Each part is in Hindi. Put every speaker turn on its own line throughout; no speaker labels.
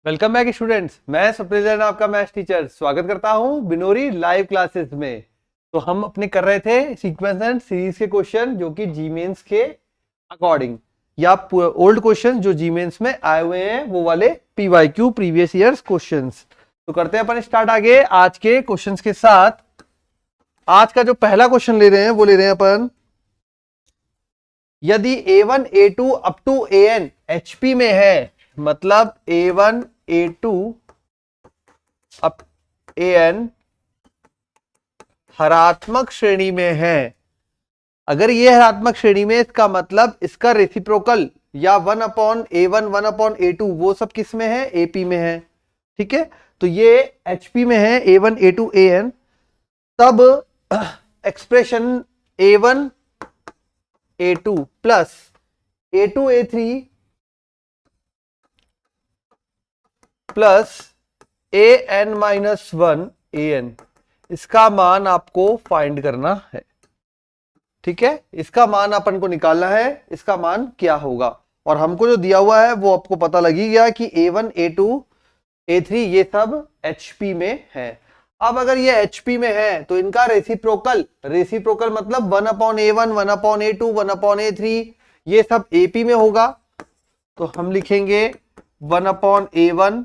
Welcome back students. मैं सप्रेम जैन आपका मैथ्स टीचर स्वागत करता हूं बिनोरी लाइव क्लासेस में। तो हम अपने कर रहे थे सीक्वेंस एंड सीरीज के क्वेश्चन जो कि जी मेंस के अकॉर्डिंग या ओल्ड क्वेश्चन जो जी मेंस में आए हुए हैं वो वाले पीवाईक्यू प्रीवियस ईयर्स क्वेश्चंस। तो करते हैं अपन स्टार्ट आगे आज के क्वेश्चंस के साथ। आज का जो पहला क्वेश्चन ले रहे हैं वो ले रहे हैं अपन, यदि A1 A2 up to AN HP में है, मतलब A1 A2 अप AN हरात्मक श्रेणी में है। अगर ये हरात्मक श्रेणी में, इसका मतलब इसका रेसिप्रोकल या 1 अपॉन A1 1 अपॉन A2 वो सब किस में है? AP में है। ठीक है, तो ये HP में है A1 A2 AN, तब expression A1 A2 plus A2 A3 plus AN minus 1 AN, इसका मान आपको फाइंड करना है। ठीक है, इसका मान अपन को निकालना है, इसका मान क्या होगा। और हमको जो दिया हुआ है वो आपको पता लगी गया कि A1 A2 A3 ये सब HP में है। अब अगर ये HP में है तो इनका रेसिप्रोकल मतलब 1 upon A1 1 upon A2 1 upon A3 ये सब AP में होगा। तो हम लिखेंगे 1 अपॉन A1,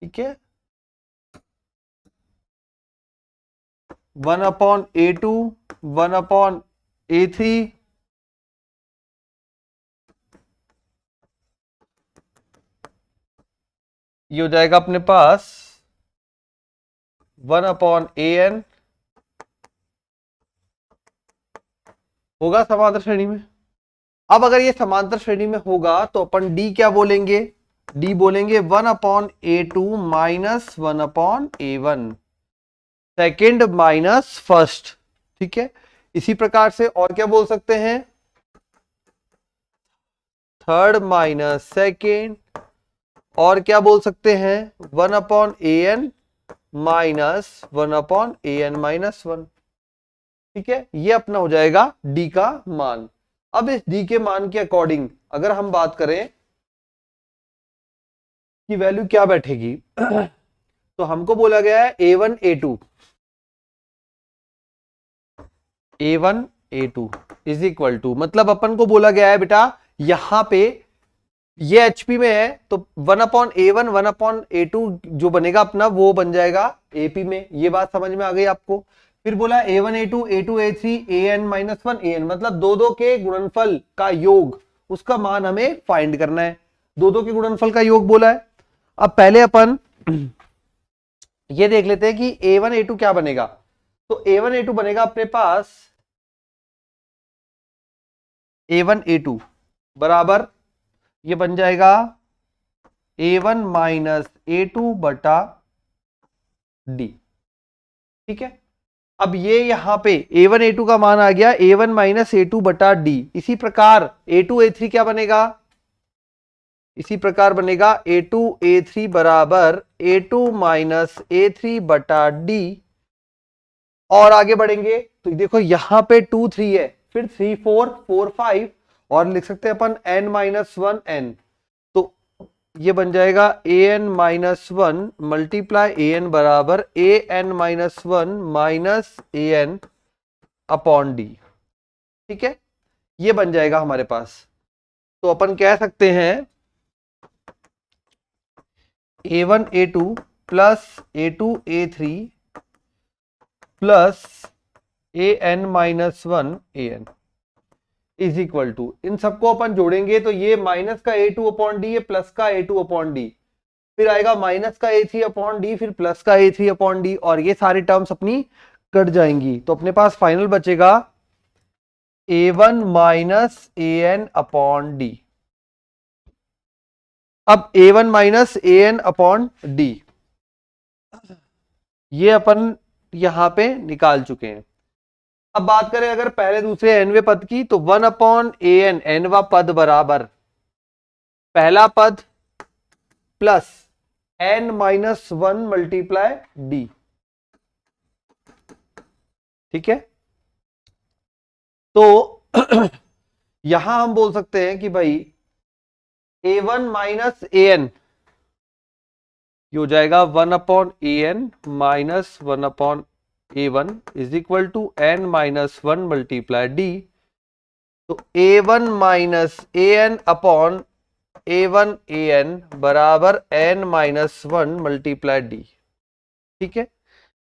ठीक है, 1 अपॉन A2 1 अपॉन A3 ये हो जाएगा अपने पास 1 अपॉन AN होगा समांतर श्रेणी में। अब अगर ये समांतर श्रेणी में होगा तो अपन D क्या बोलेंगे? D बोलेंगे 1 upon A2 minus 1 upon A1, second minus first. ठीक है, इसी प्रकार से और क्या बोल सकते हैं? थर्ड माइनस सेकेंड, और क्या बोल सकते हैं? 1 upon AN minus 1 upon AN minus 1। ठीक है, ये अपना हो जाएगा D का मान। अब इस D के मान के अकॉर्डिंग अगर हम बात करें कि वैल्यू क्या बैठेगी तो हमको बोला गया है A1 A2 is equal to, मतलब अपन को बोला गया है बेटा यहां पे ये HP में है तो 1 अपॉन A1 1 अपॉन A2 जो बनेगा अपना वो बन जाएगा AP में। ये बात समझ में आ गई आपको। फिर बोला A1 A2 A2 A3 AN minus 1 AN, मतलब दो के गुणनफल का योग, उसका मान हमें फाइंड करना है। दो के गुणनफल का योग बोला है। अब पहले अपन ये देख लेते हैं कि A1 A2 क्या बनेगा। तो A1 A2 बनेगा अपने पास A1 A2 बराबर ये बन जाएगा A1 माइनस A2 बटा D। ठीक है, अब ये यहां पे A1 A2 का मान आ गया A1 माइनस A2 बटा D। इसी प्रकार A2 A3 क्या बनेगा? इसी प्रकार बनेगा A2 A3 बराबर A2 माइनस A3 बटा D। और आगे बढ़ेंगे तो देखो यहां पे 2 3 है, फिर 3 4 4 5 और लिख सकते हैं अपन n माइनस 1 n। तो ये बन जाएगा an माइनस 1 मल्टीप्लाई an बराबर an minus 1 minus an upon D. ठीक है, ये बन जाएगा हमारे पास। तो अपन कह सकते हैं A1 A2 plus A2 A3 plus AN minus 1 AN is equal to, इन सबको अपन जोड़ेंगे तो ये माइनस का A2 अपॉन डी, ये प्लस का A2 अपॉन डी, फिर आएगा माइनस का A3 अपॉन डी, फिर प्लस का A3 अपॉन डी, और ये सारी टर्म्स अपनी कट जाएंगी। तो अपने पास फाइनल बचेगा A1 minus AN upon D. अब A1 minus AN upon D ये अपन यहां पे निकाल चुके हैं। अब बात करें अगर पहले दूसरे nवें पद की तो 1 अपॉन AN nवा पद बराबर पहला पद plus n minus 1 multiply D. ठीक है, तो यहां हम बोल सकते हैं कि भाई A1 माइनस an, ये हो जाएगा 1/an minus 1/a1 is equal to n minus 1 multiply d। तो A1 minus an upon A1 an बराबर n माइनस 1 मल्टीप्लाई d। ठीक है,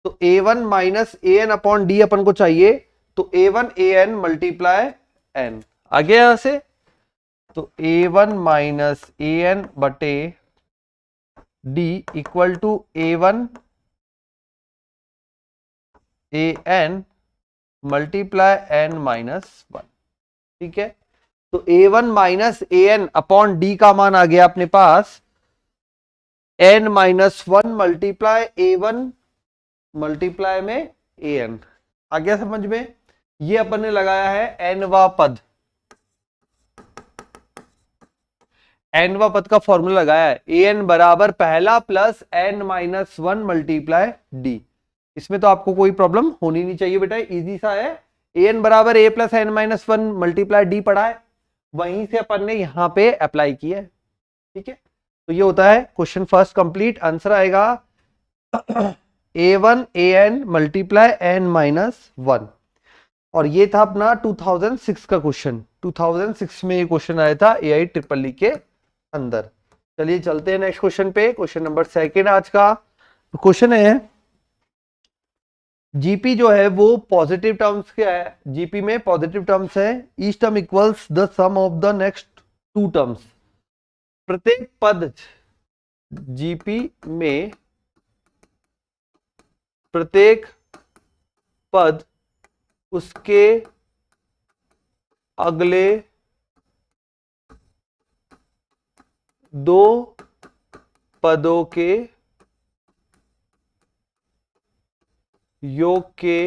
तो A1 minus an upon d अपन को चाहिए, तो A1 an मल्टीप्लाई n आ गया यहां से। तो A1 माइनस an बटे d equal to A1 an multiply n minus 1। ठीक है, तो A1 minus an upon d का मान आ गया अपने पास n minus 1 multiply A1 multiply में an। आ गया समझ में? ये अपन ने लगाया है nवा पद, nवा पद का फॉर्मूला लगाया है an बराबर पहला plus n minus 1 multiply d। इसमें तो आपको कोई प्रॉब्लम होनी नहीं चाहिए बेटा, इजी सा है। an बराबर a plus n minus 1 multiply d पढ़ा है, वहीं से अपन ने यहां पे अप्लाई किया है। ठीक है, तो ये होता है क्वेश्चन फर्स्ट कंप्लीट। आंसर आएगा A1 an multiply n minus 1। और ये था अपना 2006 का क्वेश्चन। 2006 में ये क्वेश्चन आया था AIEEE के अंदर। चलिए चलते हैं नेक्स्ट क्वेश्चन पे। क्वेश्चन नंबर सेकंड आज का क्वेश्चन है, जीपी जो है वो पॉजिटिव टर्म्स क्या है? जीपी में पॉजिटिव टर्म्स है, each term equals the sum of the next two terms. प्रत्येक पद जीपी में, प्रत्येक पद उसके अगले दो पदों के योग के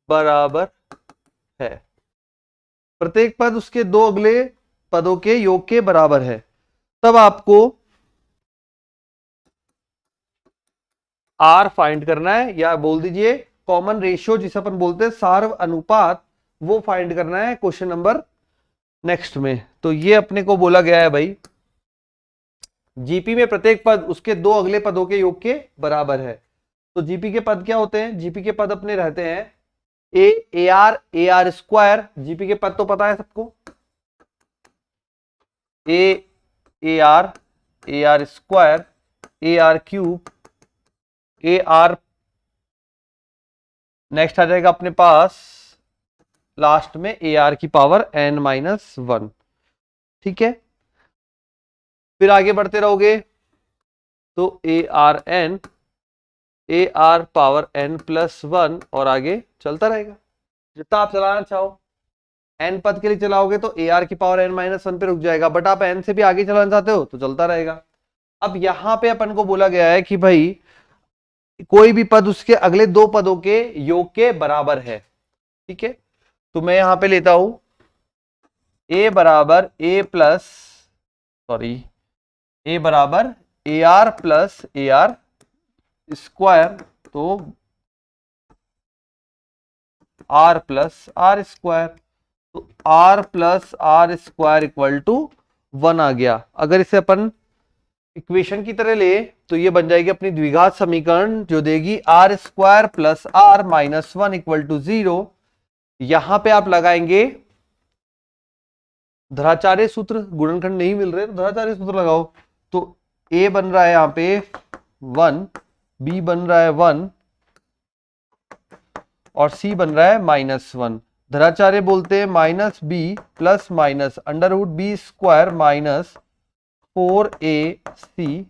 बराबर है। प्रत्येक पद उसके दो अगले पदों के योग के बराबर है। तब आपको R फाइंड करना है, या बोल दीजिए कॉमन रेशियो जिसे अपन बोलते हैं सार्व अनुपात, वो फाइंड करना है क्वेश्चन नंबर नेक्स्ट में। तो ये अपने को बोला गया है भाई, जीपी में प्रत्येक पद उसके दो अगले पदों के योग के बराबर है। तो जीपी के पद क्या होते हैं? जीपी के पद अपने रहते हैं ए आर स्क्वायर। जीपी के पद तो पता है सबको, A are square, A R cube, A R, next आ जाएगा अपने पास लास्ट में ए आर की पावर n माइनस 1। ठीक है, फिर आगे बढ़ते रहोगे तो A R power n plus 1 और आगे चलता रहेगा जितना आप चलाना चाहो। n पद के लिए चलाओगे तो ए आर की पावर n माइनस 1 पे रुक जाएगा, बट आप n से भी आगे चलाना चाहते हो तो चलता रहेगा। अब यहां पे अपन को बोला गया है कि भाई कोई भी पद उसके अगले दो पदों के योग के बराबर है। ठीक है, तो मैं यहां पे लेता हूं a बराबर a प्लस ए बराबर a r plus A R square, तो आर प्लस आर स्क्वायर, तो r plus r square equal to 1 आ गया। अगर इसे अपन इक्वेशन की तरह ले तो ये बन जाएगी अपनी द्विघात समीकरण, जो देगी r square plus r minus 1 equal to 0। यहां पे आप लगाएंगे धराचार्य सूत्र, गुणनखंड नहीं मिल रहे तो धराचार्य सूत्र लगाओ। तो a बन रहा है यहां पे 1, b बन रहा है 1 और c बन रहा है माइनस 1। धराचार्य बोलते हैं minus b plus minus under root b square minus 4ac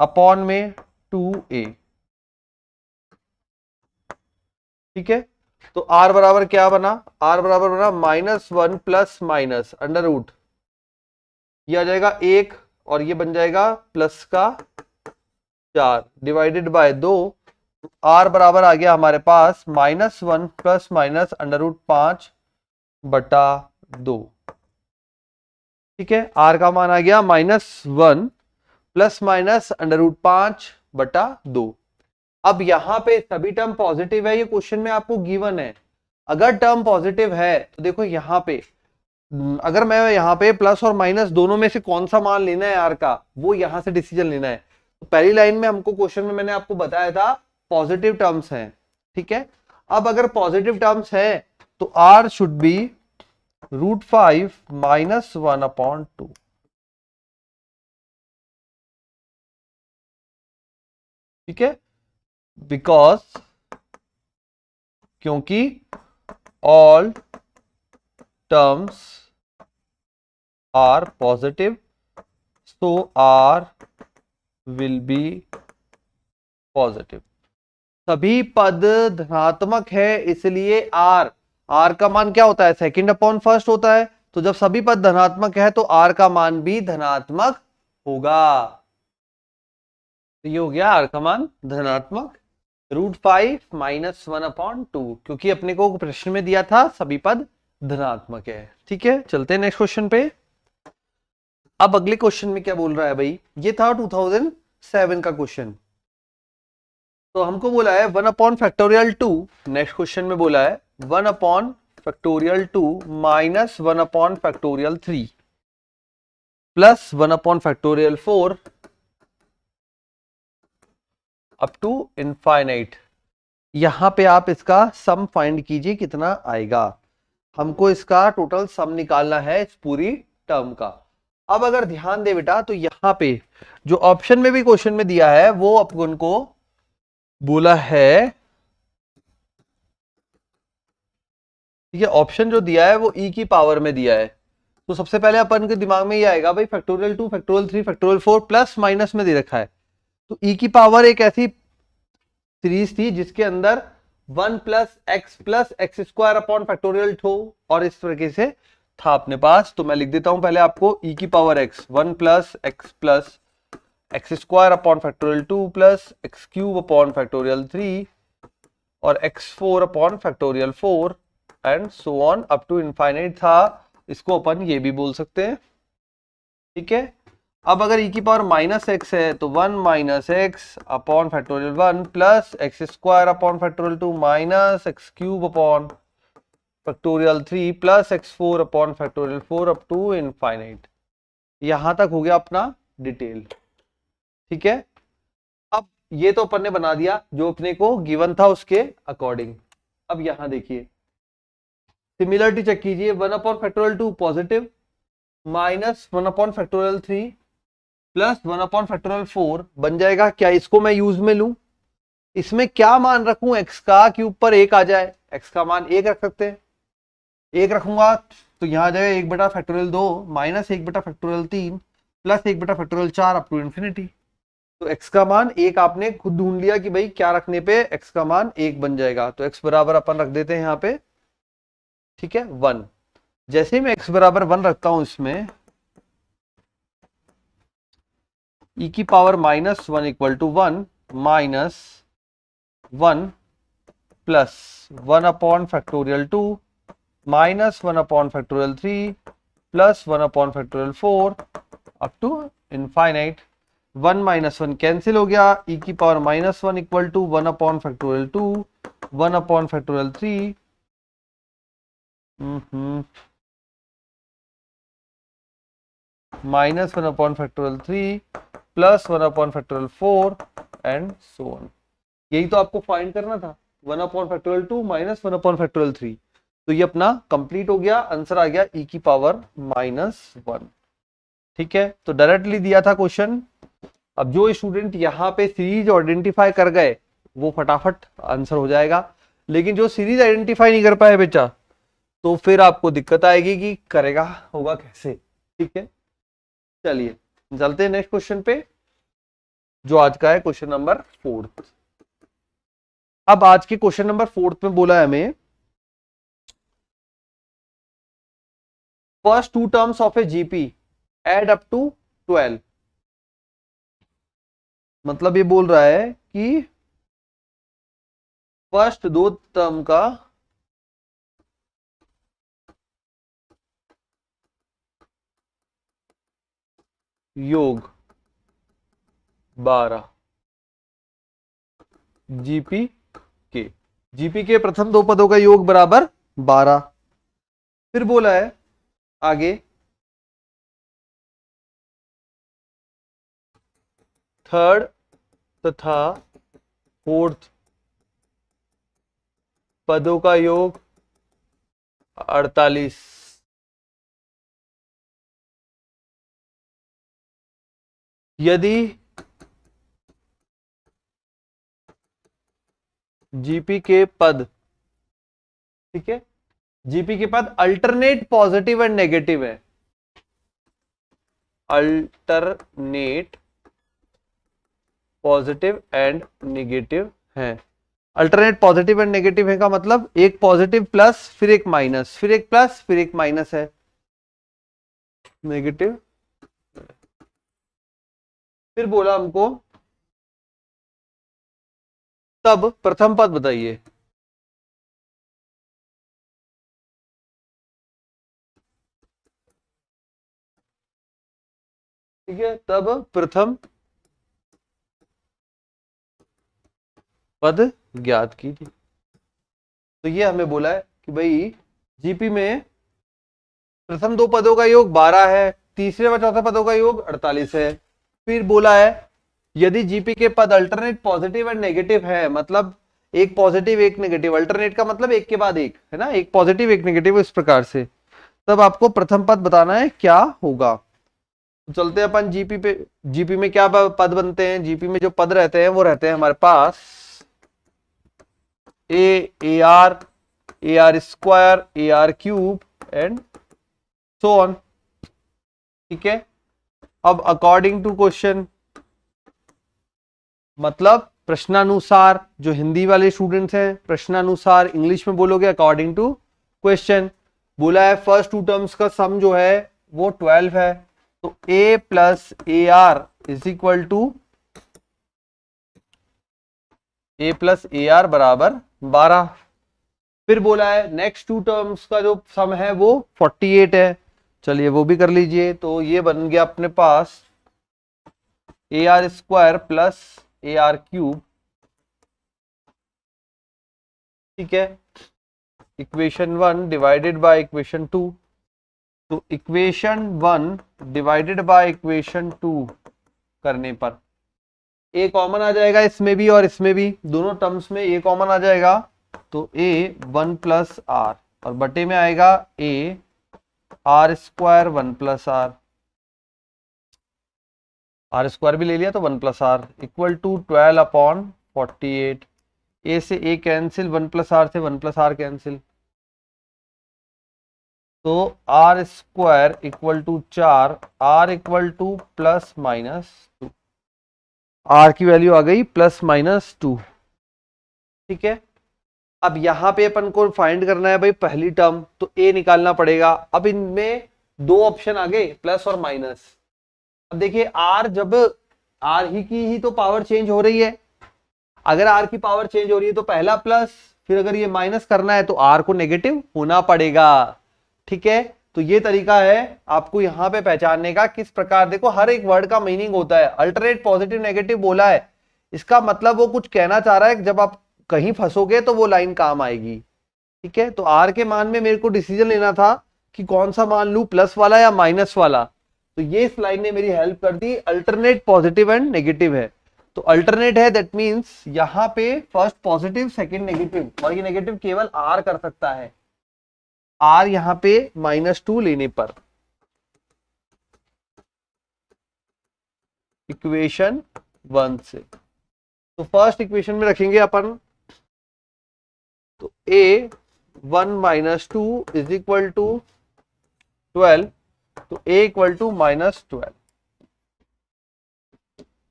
upon में 2a। ठीक है, तो r बराबर क्या बना? r बराबर बना minus 1 plus minus under root, ये आ जाएगा 1 और ये बन जाएगा प्लस का 4 डिवाइडेड बाय 2। r बराबर आ गया हमारे पास minus 1 plus minus under root 5 बटा 2। ठीक है, r का मान आ गया minus 1 plus minus under root 5 बटा 2। अब यहां पे सभी टर्म पॉजिटिव है, ये क्वेश्चन में आपको गिवन है। अगर टर्म पॉजिटिव है तो देखो यहां पे अगर मैं यहाँ पे प्लस और माइनस दोनों में से कौन सा मान लेना है आर का, वो यहां से डिसीजन लेना है। तो पहली लाइन में हमको क्वेश्चन में मैंने आपको बताया था पॉजिटिव टर्म्स हैं, ठीक है। अब अगर पॉजिटिव टर्म्स है तो आर शुड बी √5 - 1/2, ठीक है, बिकॉज क्योंकि all terms are positive, so r will be positive. सभी पद धनात्मक है, इसलिए आर का मान क्या होता है, सेकंड अपॉन फर्स्ट होता है। तो जब सभी पद धनात्मक है तो आर का मान भी धनात्मक होगा। तो ये हो गया आर का मान धनात्मक, √5 - 1/2, क्योंकि अपने को प्रश्न में दिया था सभी पद धनात्मक है। ठीक है, चलते हैं नेक्स्ट क्वेश्चन पे। अब अगले क्वेश्चन में क्या बोल रहा है भाई, ये था 2007 का क्वेश्चन। तो हमको बोला है 1/2, नेक्स्ट क्वेश्चन में बोला है 1/2 - 1/3 प्लस 1/4 अप टू इनफाइनाइट। यहां पे आप इसका सम फाइंड कीजिए कितना आएगा। हमको इसका टोटल सम निकालना है इस पूरी टर्म का। अब अगर ध्यान दे बेटा तो यहां पे जो ऑप्शन में भी क्वेश्चन में दिया है वो अपन को बोला है, ठीक है, ऑप्शन जो दिया है वो ई की पावर में दिया है। तो सबसे पहले अपन के दिमाग में ये आएगा भाई √2, √3, √4 प्लस माइनस में दे रखा है। तो ई की पावर एक ऐसी सीरीज थी जिसके अंदर 1 + x+x² और इस तरीके से था अपने पास। तो मैं लिख देता हूं पहले आपको e की power x 1 + x+x² plus x³ और x4 and so on up to infinite था। इसको अपन ये भी बोल सकते हैं, ठीक है। अब अगर e की पावर -x है तो 1 - x/1 plus x² minus x³ plus x4 up to infinite. यहां तक हो गया अपना डिटेल, ठीक है। अब ये तो अपन ने बना दिया जो अपने को गिवन था उसके अकॉर्डिंग। अब यहां देखिए सिमिलरिटी चेक कीजिए, 1/2 पॉजिटिव माइनस 1/3 प्लस 1/4 बन जाएगा। क्या इसको मैं यूज में लूं, इसमें क्या मान रखूं x का कि ऊपर 1 आ जाए। x का मान 1 रख सकते हैं, 1 रखूंगा तो यहां आ जाएगा 1/2 minus 1/3 plus 1/4 up to infinity. तो x का मान 1 आपने खुद ढूंढ लिया कि भाई क्या रखने पे x का मान 1 बन जाएगा। तो x बराबर अपन रख देते हैं यहाँ पे, ठीक है, 1। जैसे ही मैं x बराबर 1 रखता हूं इसमें e की power -1 = 1 minus 1 plus 1/2 minus 1/3 plus 1/4 up to infinite. 1 - 1 cancel हो गया, e की power -1 = 1/2 1/3 minus 1/3 plus 1/4 and so on. यही तो आपको फाइंड करना था, 1/2 माइनस 1/3। तो ये अपना कंप्लीट हो गया, आंसर आ गया e की पावर -1, ठीक है। तो डायरेक्टली दिया था क्वेश्चन। अब जो स्टूडेंट यहाँ पे सीरीज आइडेंटिफाई कर गए वो फटाफट आंसर हो जाएगा, लेकिन जो सीरीज आइडेंटिफाई नहीं कर पाए बेटा तो फिर आपको दिक्कत आएगी कि करेगा होगा कैसे, ठीक है। चलिए चलते हैं नेक्स्ट क्वेश्चन पे जो आज का है क्वेश्चन नंबर 4। अब आज के क्वेश्चन नंबर 4 में बोला है हमें first 2 terms of a GP add up to 12। मतलब ये बोल रहा है कि फर्स्ट 2 टर्म का योग 12 जीपी के प्रथम 2 पदों का योग बराबर 12। फिर बोला है आगे थर्ड तथा फोर्थ पदों का योग 48। यदि जीपी के पद, ठीक है, जीपी के पद अल्टरनेट पॉजिटिव एंड नेगेटिव है, अल्टरनेट पॉजिटिव एंड नेगेटिव है। अल्टरनेट पॉजिटिव एंड नेगेटिव है का मतलब एक पॉजिटिव प्लस फिर एक माइनस, फिर एक प्लस फिर एक माइनस है, नेगेटिव। फिर बोला हमको तब प्रथम पद बताइए। ठीक है, तब प्रथम पद ज्ञात कीजिए। तो ये हमें बोला है कि भाई जीपी में प्रथम दो पदों का योग 12 है, तीसरे व चौथे पदों का योग 48 है। फिर बोला है यदि जीपी के पद अल्टरनेट पॉजिटिव एंड नेगेटिव है, मतलब एक पॉजिटिव एक नेगेटिव, अल्टरनेट का मतलब एक के बाद एक है ना, एक पॉजिटिव एक नेगेटिव, इस प्रकार से, तब आपको प्रथम पद बताना है क्या होगा। तो चलते हैं अपन जीपी पे। जीपी में क्या पद बनते हैं? जीपी में जो पद रहते हैं वो रहते हैं हमारे पास A are square, A R cube and so on. ठीक है, अब अकॉर्डिंग टू क्वेश्चन, मतलब प्रश्नानुसार, जो हिंदी वाले स्टूडेंट्स हैं प्रश्नानुसार, इंग्लिश में बोलोगे अकॉर्डिंग टू क्वेश्चन। बोला है फर्स्ट टू टर्म्स का सम जो है वो 12 है, तो a plus A r is equal to a plus A r बराबर 12। फिर बोला है नेक्स्ट टू टर्म्स का जो सम है वो 48 है, चलिए वो भी कर लीजिए। तो ये बन गया अपने पास A are square plus A R cube. ठीक है, इक्वेशन 1 डिवाइडेड बाय इक्वेशन 2। तो इक्वेशन 1 डिवाइडेड बाय इक्वेशन 2 करने पर a कॉमन आ जाएगा इसमें भी और इसमें भी, दोनों टर्म्स में a कॉमन आ जाएगा, तो a 1 प्लस आर, और बटे में आएगा a r square 1 plus r square भी ले लिया तो 1 plus r equal to 12 upon 48। a से a कैंसिल, 1 प्लस आर से 1 प्लस आर कैंसिल, तो r square equal to 4, r equal to plus minus 2, r की वैल्यू आ गई प्लस माइनस 2। ठीक है, अब यहां पे अपन को फाइंड करना है भाई पहली टर्म, तो ए निकालना पड़ेगा। अब इनमें दो ऑप्शन आ गए प्लस और माइनस। अब देखिए आर, जब आर ही की ही तो पावर चेंज हो रही है, अगर आर की पावर चेंज हो रही है तो पहला प्लस, फिर अगर ये माइनस करना है तो आर को नेगेटिव होना पड़ेगा। ठीक है, तो ये तरीका है आपको यहां पे पहचानने का किस प्रकार। देखो हर एक वर्ड का मीनिंग होता है, अल्टरनेट पॉजिटिव नेगेटिव बोला है, इसका मतलब वो कुछ कहना चाह रहा है, जब आप कहीं फंसोगे तो वो लाइन काम आएगी। ठीक है, तो आर के मान में मेरे को डिसीजन लेना था कि कौन सा मान लूं, प्लस वाला या माइनस वाला, तो ये इस लाइन ने मेरी हेल्प कर दी। अल्टरनेट पॉजिटिव एंड नेगेटिव है, तो अल्टरनेट है दैट मींस यहां पे फर्स्ट पॉजिटिव सेकंड नेगेटिव, और ये नेगेटिव केवल आर कर सकता है, आर यहां पे -2 लेने पर। इक्वेशन 1 से, तो फर्स्ट इक्वेशन में रखेंगे अपन, तो a 1 - 2 इज इक्वल टू 12, तो a इक्वल टू -12।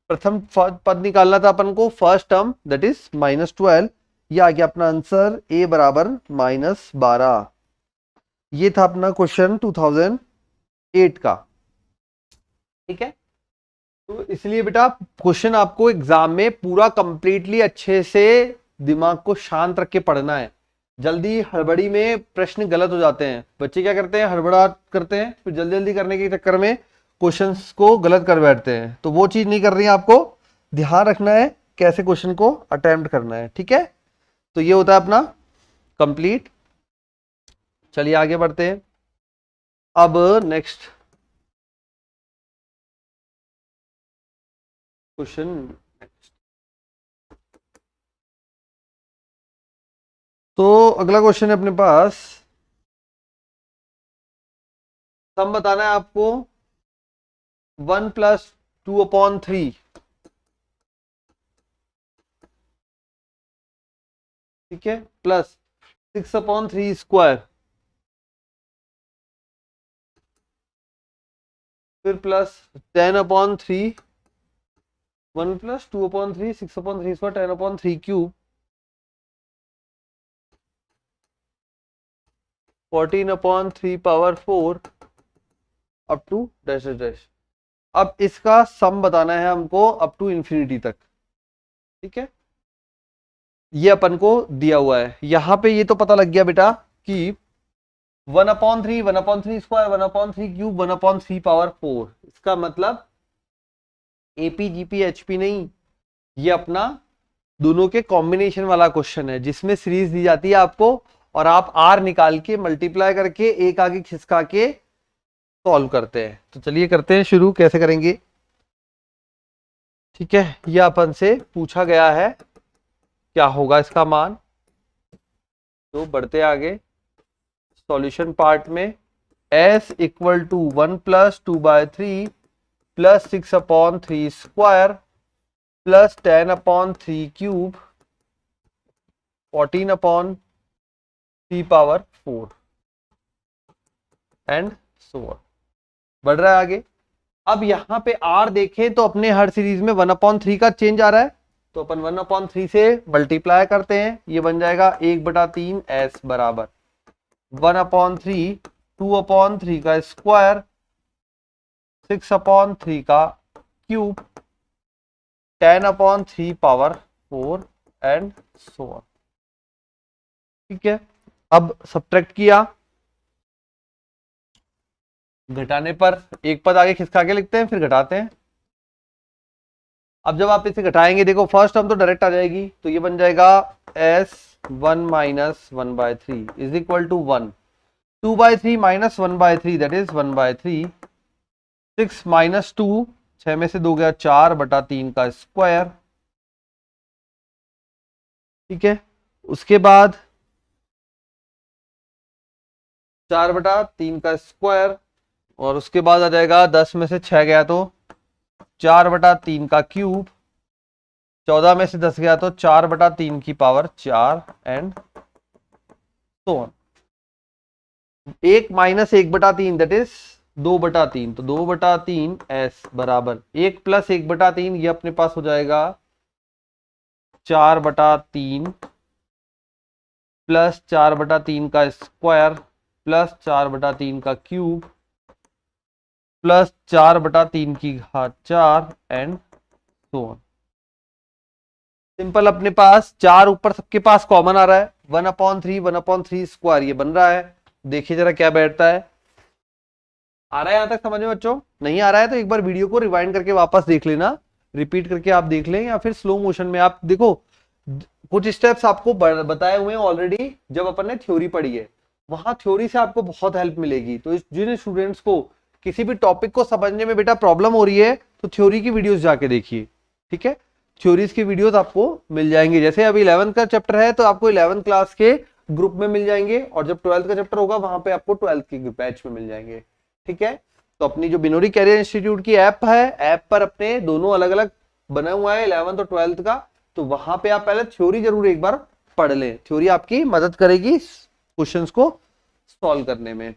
प्रथम पद निकालना था अपन को, फर्स्ट टर्म दैट इज -12, ये आ गया अपना आंसर a बराबर -12। ये था अपना क्वेश्चन 2008 का। ठीक है, तो इसलिए बेटा क्वेश्चन आपको एग्जाम में पूरा कंप्लीटली अच्छे से दिमाग को शांत रख के पढ़ना है। जल्दी हड़बड़ी में प्रश्न गलत हो जाते हैं, बच्चे क्या करते हैं, हड़बड़ा करते हैं, फिर जल्दी जल्दी करने के चक्कर में क्वेश्चंस को गलत कर बैठते हैं, तो वो चीज नहीं कर रही है। आपको ध्यान रखना है कैसे क्वेश्चन को अटेम्प्ट करना है। ठीक है, तो ये होता है अपना कंप्लीट। चलिए आगे बढ़ते हैं। अब नेक्स्ट क्वेश्चन। तो अगला क्वेश्चन है अपने पास, सम बताना है आपको 1+2/3, ठीक है, प्लस 6/3², फिर plus 10/3, 1+2/3, 6/3², 10/3³ 14/3⁴ up to dash dash. अब इसका सम बताना है हमको अप टू इंफिनिटी तक, ठीक है। ये अपन को दिया हुआ है, यहां पे ये तो पता लग गया बेटा कि 1/3, 1/3², 1/3³ 1/3⁴। इसका मतलब एपी जीपी एचपी नहीं, ये अपना दोनों के कॉम्बिनेशन वाला क्वेश्चन है जिसमें सीरीज दी जाती है आपको और आप आर निकाल के मल्टीप्लाई करके एक आगे खिसका के सॉल्व करते हैं। तो चलिए करते हैं शुरू, कैसे करेंगे, ठीक है। ये अपन से पूछा गया है क्या होगा इसका मान। तो बढ़ते आगे सॉल्यूशन पार्ट में, s equal to 1+2/3 plus 6/3² plus 10/3³ 14/3⁴ and so on. बढ़ रहा है आगे। अब यहां पे r देखें तो अपने हर सीरीज में 1/3 का चेंज आ रहा है, तो अपन 1/3 से मल्टीप्लाई करते हैं, ये बन जाएगा 1/3 s बराबर 1/3 2/3 का स्क्वायर 6/3 का क्यूब 10/3⁴ एंड सो ऑन, ठीक है। अब सब्ट्रैक्ट किया, घटाने पर एक पद आगे खिसका के लिखते हैं फिर घटाते हैं। अब जब आप इसे घटाएंगे, देखो फर्स्ट टर्म तो डायरेक्ट आ जाएगी, तो ये बन जाएगा s1 - 1/3 is equal to 1, 2/3 - 1/3 that is 1/3, 6 - 2, 6 में से 2 गया 4/3 का स्क्वायर, ठीक है। उसके बाद 4/3 का स्क्वायर और उसके बाद आ जाएगा 10 में से 6 गया तो 4/3 का क्यूब, 14 में से 10 गया तो 4/3⁴ and so on. 1 - 1/3 that is 2/3, तो 2/3 s बराबर 1 + 1/3, ये अपने पास हो जाएगा 4/3 प्लस 4/3 का स्क्वायर प्लस 4/3 का cube plus 4/3⁴ and so on. Simple, अपने पास 4 ऊपर सबके पास कॉमन आ रहा है, 1/3 1/3² ये बन रहा है। देखिए जरा क्या बैठता है, आ रहा है यहां तक समझ में बच्चों? नहीं आ रहा है तो एक बार वीडियो को रिवाइंड करके वापस देख लेना, रिपीट करके आप देख लें या फिर स्लो मोशन में आप देखो। कुछ स्टेप्स आपको बताए हुए हैं ऑलरेडी, जब अपन ने थ्योरी पढ़ी है वहां थ्योरी से आपको बहुत हेल्प मिलेगी। तो जिन स्टूडेंट्स को किसी भी टॉपिक को समझने में बेटा प्रॉब्लम हो रही है तो थ्योरी की वीडियोस जाके देखिए, ठीक है। थ्योरीज की वीडियोस आपको मिल जाएंगे, जैसे अभी 11th का चैप्टर है तो आपको 11th क्लास के ग्रुप में मिल जाएंगे और जब 12th का चैप्टर होगा वहां पे आपको 12th के बैच में मिल जाएंगे, ठीक है। तो अपनी जो बिनोरी कैरियर इंस्टीट्यूट की ऐप है, ऐप पर अपने दोनों अलग अलग बना हुआ है 11th और 12th का, तो वहां पे आप पहले थ्योरी जरूर एक बार पढ़ लें, थ्योरी आपकी मदद करेगी क्वेश्चंस को सॉल्व करने में।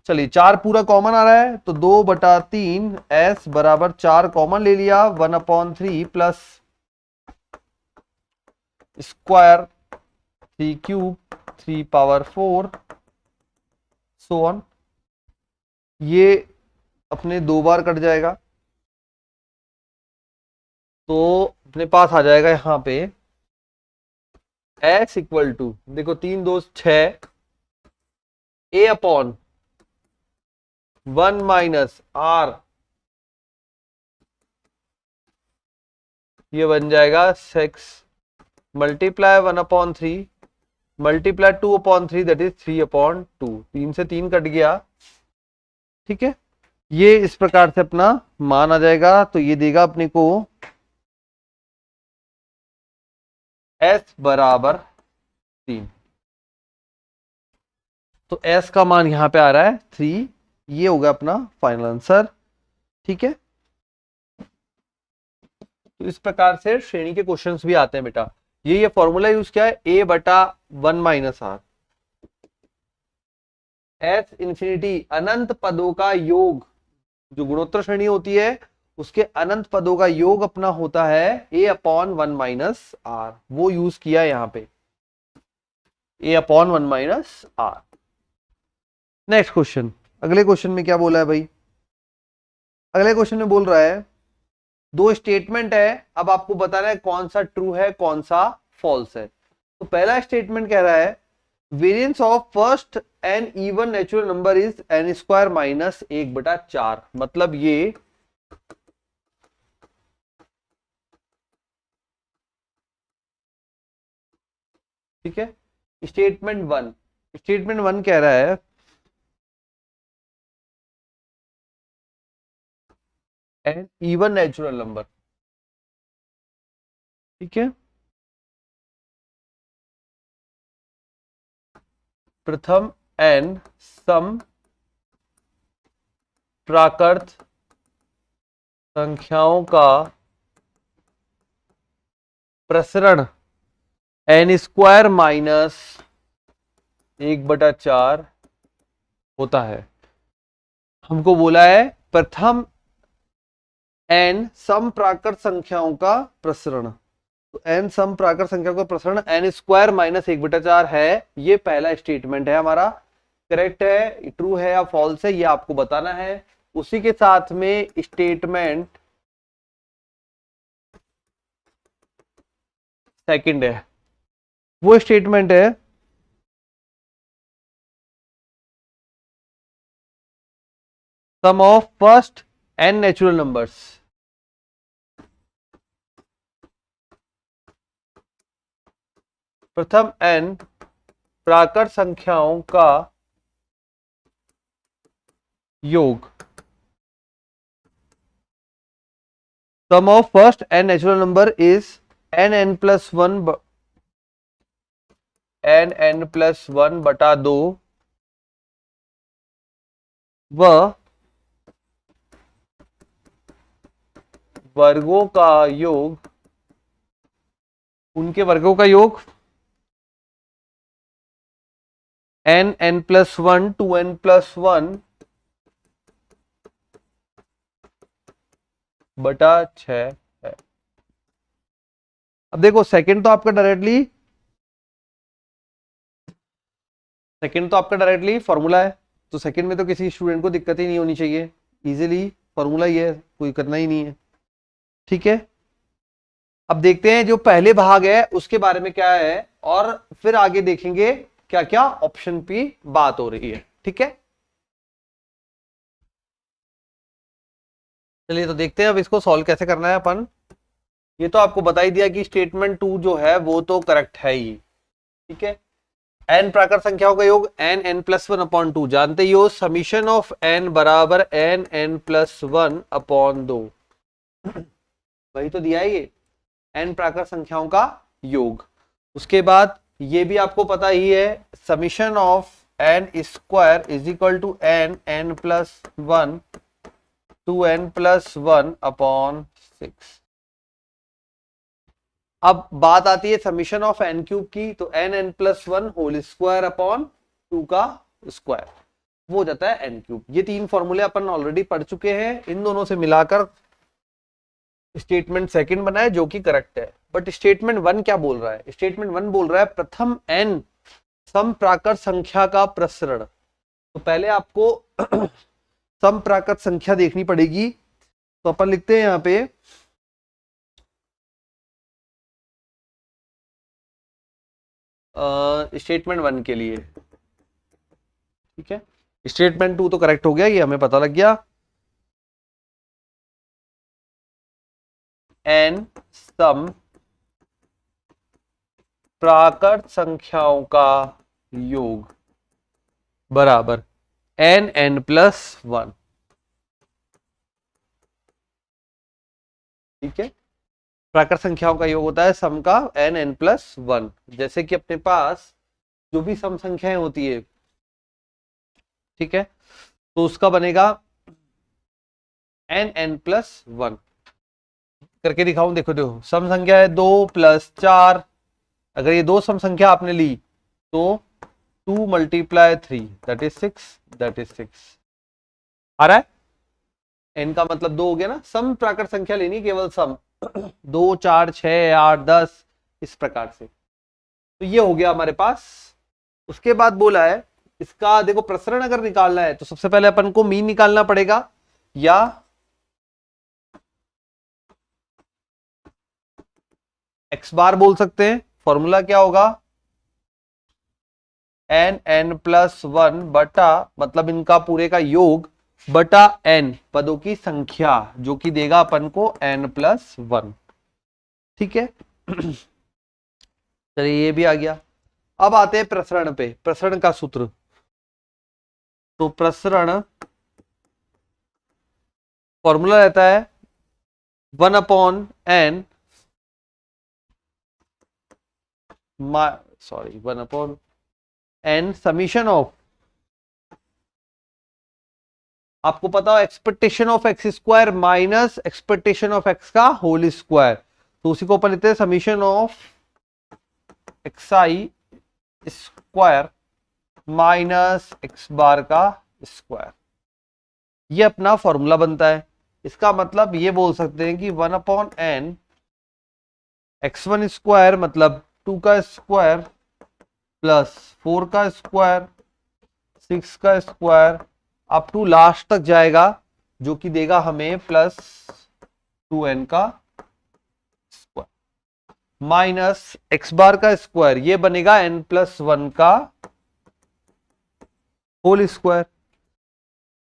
चलिए 4 पूरा कॉमन आ रहा है तो 2/3 s बराबर 4 कॉमन ले लिया, 1/3 प्लस स्क्वायर 3³ 3⁴ सो ऑन। ये अपने 2 बार कट जाएगा तो अपने पास आ जाएगा यहां पे s इक्वल टू, देखो 3 2 6 a/1 - r, ये बन जाएगा 6 मल्टीप्लाई 1/3 मल्टीप्लाई 2/3 दैट इज 3/2, 3 से 3 कट गया ठीक है, ये इस प्रकार से अपना मान आ जाएगा। तो ये देगा अपने को s बराबर 3। तो s का मान यहां पे आ रहा है 3। ये होगा अपना फाइनल आंसर। ठीक है, तो इस प्रकार से श्रेणी के क्वेश्चंस भी आते हैं बेटा। ये फॉर्मूला यूज किया है, a बटा 1 माइनस आर। एस इंफिनिटी अनंत पदों का योग, जो गुणोत्तर श्रेणी होती है उसके अनंत पदों का योग अपना होता है a अपॉन 1 माइनस आर। वो यूज किया है यहां पे, a upon 1 minus r. Next question, अगले क्वेश्चन में क्या बोला है भाई? अगले क्वेश्चन में बोल रहा है दो स्टेटमेंट है, अब आपको बताना है कौन सा ट्रू है कौन सा फॉल्स है। तो पहला स्टेटमेंट कह रहा है variance of first n even natural number is n square minus 1/4। मतलब ये ठीक है, स्टेटमेंट वन कह रहा है एन इवन नेचुरल नंबर। ठीक है, प्रथम एन सम प्राकृत संख्याओं का प्रसरण एन स्क्वायर माइनस 1/4 होता है। हमको बोला है प्रथम एन सम प्राकृत संख्याओं का प्रसरण। तो एन सम प्राकृत संख्या का प्रसरण एन स्क्वायर माइनस 1/4 है। ये पहला स्टेटमेंट है हमारा, करेक्ट है, ट्रू है या फॉल्स है, ये आपको बताना है। उसी के साथ में स्टेटमेंट सेकंड है, वो स्टेटमेंट है sum of first N natural numbers. प्रथम एन प्राकृत संख्याओं का योग, sum of first N natural number is N N plus one बटा 2 व वर्गों का योग, उनके वर्गों का योग N N plus 1 2n plus 1 बटा 6 है। अब देखो सेकंड तो आपका डायरेक्टली फॉर्मूला है, तो सेकंड में तो किसी स्टूडेंट को दिक्कत ही नहीं होनी चाहिए, इजीली फॉर्मूला ही है, कोई करना ही नहीं है। ठीक है, अब देखते हैं जो पहले भाग है उसके बारे में क्या है, और फिर आगे देखेंगे क्या क्या ऑप्शन पे बात हो रही है। ठीक है, चलिए तो देखते हैं अब इसको सॉल्व कैसे करना है अपन। ये तो आपको बता ही दिया कि स्टेटमेंट 2 जो है वो तो करेक्ट है ही। ठीक है, एन प्राकृत संख्याओं का योग एन एन प्लस 1 अपॉन 2, जानते ही हो समीशन ऑफ एन बराबर एन एन प्लस 1 अपॉन 2, वही तो दिया है ये एन प्राकृत संख्याओं का योग। उसके बाद ये भी आपको पता ही है summation of n square is equal to n N plus 1 2n plus 1 upon 6। अब बात आती है समीशन ऑफ एन क्यूब की, तो n N plus 1 whole square upon 2 का स्क्वायर, वो हो जाता है एन क्यूब। ये तीन फॉर्मूले अपन ऑलरेडी पढ़ चुके हैं, इन दोनों से मिलाकर स्टेटमेंट सेकंड बना है जो कि करेक्ट है। बट स्टेटमेंट वन क्या बोल रहा है? स्टेटमेंट वन बोल रहा है प्रथम एन सम प्राकृत संख्या का प्रसरण। तो पहले आपको सम प्राकृत संख्या देखनी पड़ेगी, तो अपन लिखते हैं यहां पे स्टेटमेंट वन के लिए। ठीक है, स्टेटमेंट टू तो करेक्ट हो गया, ये हमें पता लग गया। एन सम प्राकृत संख्याओं का योग बराबर n+1। ठीक है, प्राकृत संख्याओं का योग होता है सम का n+1। जैसे कि अपने पास जो भी सम संख्याएं होती है, ठीक है, तो उसका बनेगा n+1। करके दिखाऊं, देखो देखो, सम संख्या है 2+4। अगर ये दो सम संख्या आपने ली तो 2 × 3 दैट इज 6, दैट इज 6 आ रहा है। n का मतलब 2 हो गया ना। सम प्राकृत संख्या लेनी, केवल सम 2, 4, 6, 8, 10 इस प्रकार से। तो ये हो गया हमारे पास। उसके बाद बोला है इसका, देखो प्रसरण अगर निकालना है तो सबसे पहले अपन को मीन निकालना पड़ेगा, या x बार बोल सकते हैं। फॉर्मूला क्या होगा, n+1 बटा, मतलब इनका पूरे का योग बटा n पदों की संख्या, जो कि देगा अपन को n+1। ठीक है चलिए ये भी आ गया। अब आते हैं प्रसरण पे, प्रसरण का सूत्र। तो प्रसरण फॉर्मूला रहता है 1/n, sorry 1/n summation of, आपको पता हो expectation of x square minus expectation of x का होल स्क्वायर, तो उसी को अपन लेते हैं summation of xi square minus x बार का स्क्वायर। ये अपना फॉर्मूला बनता है। इसका मतलब ये बोल सकते हैं कि 1/n x1 स्क्वायर मतलब 2 का स्क्वायर प्लस 4 का स्क्वायर 6 का स्क्वायर अप टू लास्ट तक जाएगा, जो कि देगा हमें प्लस 2n का स्क्वायर माइनस x बार का स्क्वायर, ये बनेगा n+1 का होल स्क्वायर।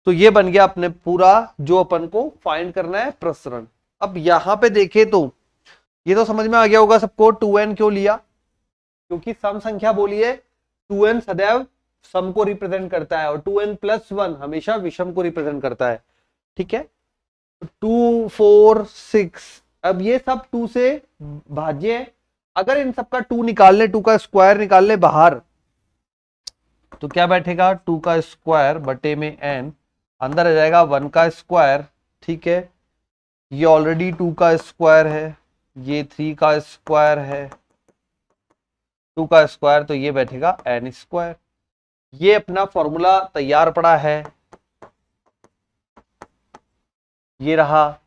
तो ये बन गया अपने पूरा जो अपन को फाइंड करना है प्रसरण। अब यहां पे देखें तो ये तो समझ में आ गया होगा सबको 2n क्यों लिया, क्योंकि सम संख्या बोली है 2n सदैव सम को रिप्रेजेंट करता है और 2n+1 हमेशा विषम को रिप्रेजेंट करता है। ठीक है, 2, 4, 6, अब ये सब 2 से भाज्य है। अगर इन सबका 2 निकाल ले, 2 का स्क्वायर निकाल ले बाहर, तो क्या बैठेगा 2 का स्क्वायर बटे में n, अंदर आ जाएगा 1 का स्क्वायर। ठीक है, ये ऑलरेडी 2 का स्क्वायर है, ये 3 का स्क्वायर है, 2 का स्क्वायर, तो ये बैठेगा n स्क्वायर। ये अपना फॉर्मूला तैयार पड़ा है, ये रहा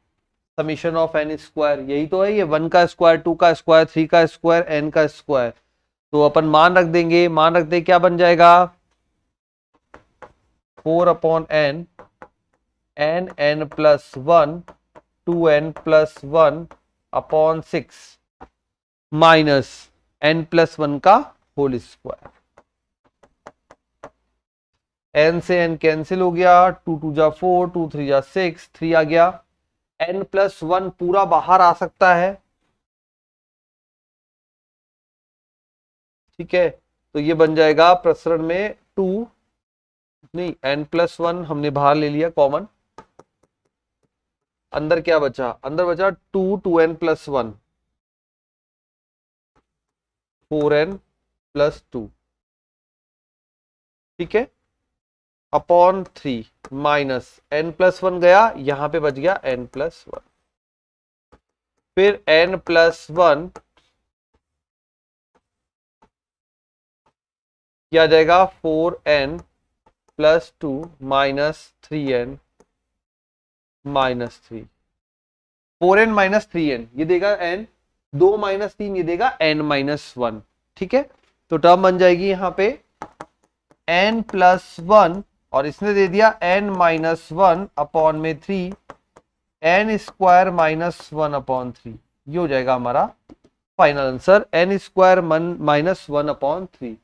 समीशन ऑफ n स्क्वायर। यही तो है, ये 1 का स्क्वायर, 2 का स्क्वायर, 3 का स्क्वायर, n का स्क्वायर। तो अपन मान रख देंगे, मान रख दे, क्या बन जाएगा 4/n n+1 2n+1/6 minus n+1 का होल स्क्वायर। n से n कैंसिल हो गया, 2 2 जा 4, 2 3 जा 6, 3 आ गया। n+1 पूरा बाहर आ सकता है। ठीक है, तो ये बन जाएगा प्रसरण में 2, नहीं n+1 हमने बाहर ले लिया कॉमन, अंदर क्या बचा, अंदर बचा 2 2n+1 4n+2। ठीक है, अपॉन 3 माइनस n+1 गया, यहां पे बच गया n+1, फिर n+1 क्या आ जाएगा 4n+2 minus 3n minus 3, 4n minus 3n ये देगा n, 2 माइनस 3 ये देगा n-1। ठीक है, तो टर्म बन जाएगी यहां पे n+1 और इसने दे दिया n-1 अपॉन में 3 n स्क्वायर -1/3। ये हो जाएगा हमारा फाइनल आंसर, n स्क्वायर -1/3।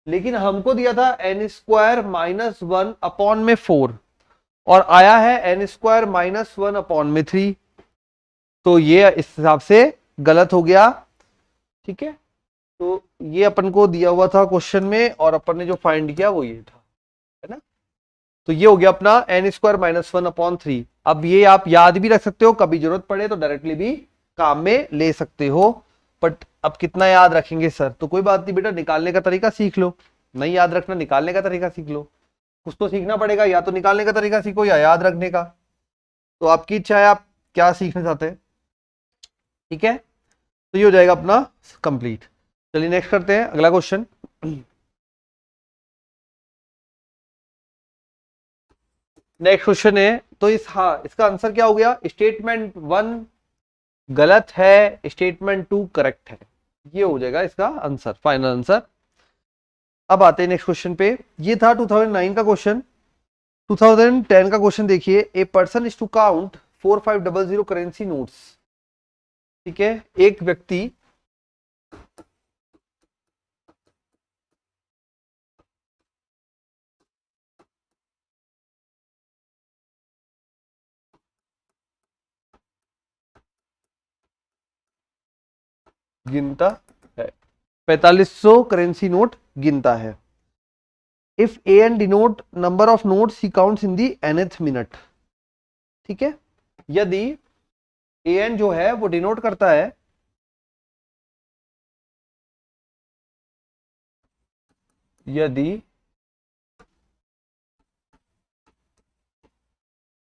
लेकिन हमको दिया था n स्क्वायर -1/4 और आया है n स्क्वायर -1/3, तो ये इस हिसाब से गलत हो गया। ठीक है, तो ये अपन को दिया हुआ था क्वेश्चन में और अपन ने जो फाइंड किया वो ये था, है ना। तो ये हो गया अपना n² - 1/3। अब ये आप याद भी रख सकते हो, कभी जरूरत पड़े तो डायरेक्टली भी काम में ले सकते हो। बट अब कितना याद रखेंगे सर, तो कोई बात नहीं बेटा, निकालने का तरीका सीख लो। नहीं याद रखना, निकालने का तरीका सीख लो। कुछ तो सीखना पड़ेगा, या तो निकालने का तरीका सीखो या याद रखने का। तो आपकी इच्छा है, आप क्या सीखना चाहते हैं। ठीक है, तो ये हो जाएगा अपना कंप्लीट। चलिए नेक्स्ट करते हैं अगला क्वेश्चन। नेक्स्ट क्वेश्चन है, तो इसका आंसर क्या हो गया। स्टेटमेंट 1 गलत है, स्टेटमेंट 2 करेक्ट है। ये हो जाएगा इसका आंसर, फाइनल आंसर। अब आते हैं नेक्स्ट क्वेश्चन पे। ये था 2009 का क्वेश्चन। 2010 का क्वेश्चन देखिए। A person is to count 4500 currency notes. ठीक है, एक व्यक्ति गिनता है, 4500 करेंसी नोट गिनता है। If a n denote number of notes he counts in the nth minute. ठीक है, यदि ए एन जो है वो डिनोट करता है यदि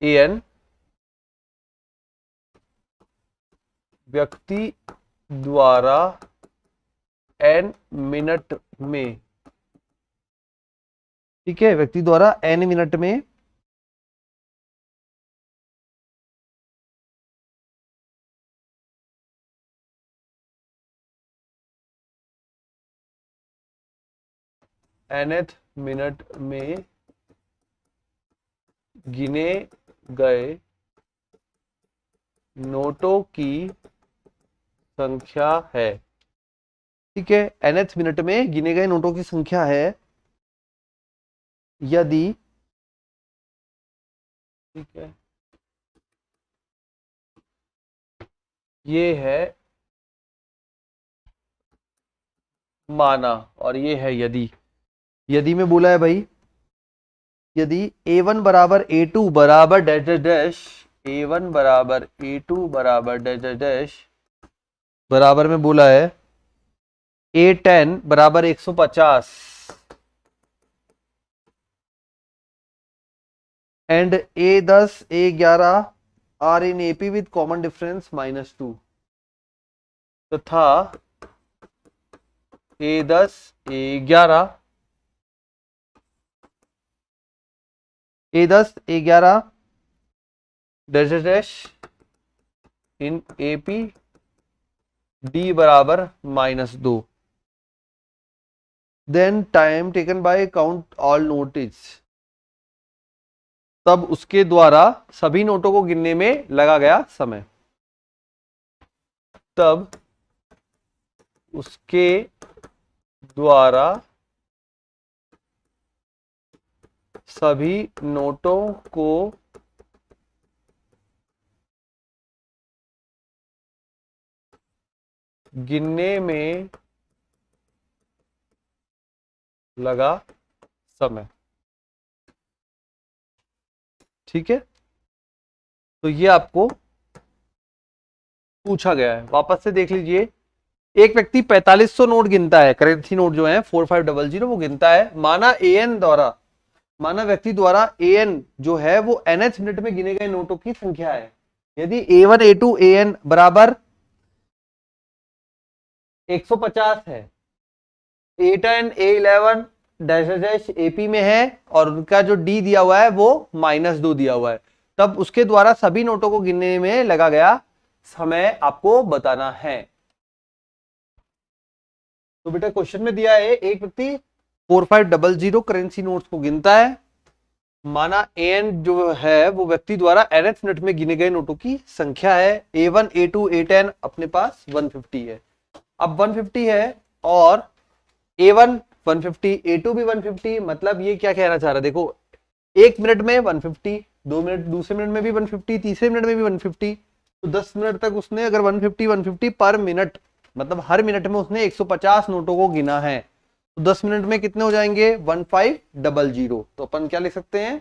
ए एन व्यक्ति द्वारा n मिनट में, ठीक है, व्यक्ति द्वारा n मिनट में nth मिनट में गिने गए नोटों की संख्या है। ठीक है, nth मिनट में गिने गए नोटों की संख्या है यदि, ठीक है, ये है माना और ये है यदि। यदि में बोला है भाई, यदि A1 बराबर A2 बराबर डैश डैश डैश, A1 बराबर A2 बराबर डैश डैश डैश, बराबर में बोला है A10 बराबर 150 and A10 A11 are in AP with common difference -2 तथा A10 A11 dash dash dash in AP D बराबर -2। Then time taken by count all notes, तब उसके द्वारा सभी नोटों को गिनने में लगा गया समय। तब उसके द्वारा सभी नोटों को गिनने में लगा समय। ठीक है, तो ये आपको पूछा गया है, वापस से देख लीजिए। एक व्यक्ति 4500 नोट गिनता है, करेंसी नोट जो है 4500 वो गिनता है। माना व्यक्ति द्वारा एन जो है वो nth मिनट में गिने गए नोटों की संख्या है। यदि A1 A2 AN बराबर 150 है, A10 A11 dash dash AP में है और उनका जो D दिया हुआ है वो -2 दिया हुआ है, तब उसके द्वारा सभी नोटों को गिनने में लगा गया समय आपको बताना है। तो बेटा क्वेश्चन में दिया है एक व्यक्ति 4500 करेंसी नोट्स को गिनता है। माना एन जो है वो व्यक्ति द्वारा nth मिनट में गिने गए नोटों की संख्या है। A1 A2 A10 अपने पास 150 है। अब 150 है और A1 150 A2 भी 150, मतलब ये क्या कहना चाह रहा है, देखो एक मिनट में 150, 2 मिनट, दूसरे मिनट में भी 150, तीसरे मिनट में भी 150, तो 10 मिनट तक उसने अगर 150 पर मिनट, मतलब हर मिनट में उसने 150 नोटों को गिना है, तो 10 मिनट में कितने हो जाएंगे 1500। तो अपन क्या लिख सकते हैं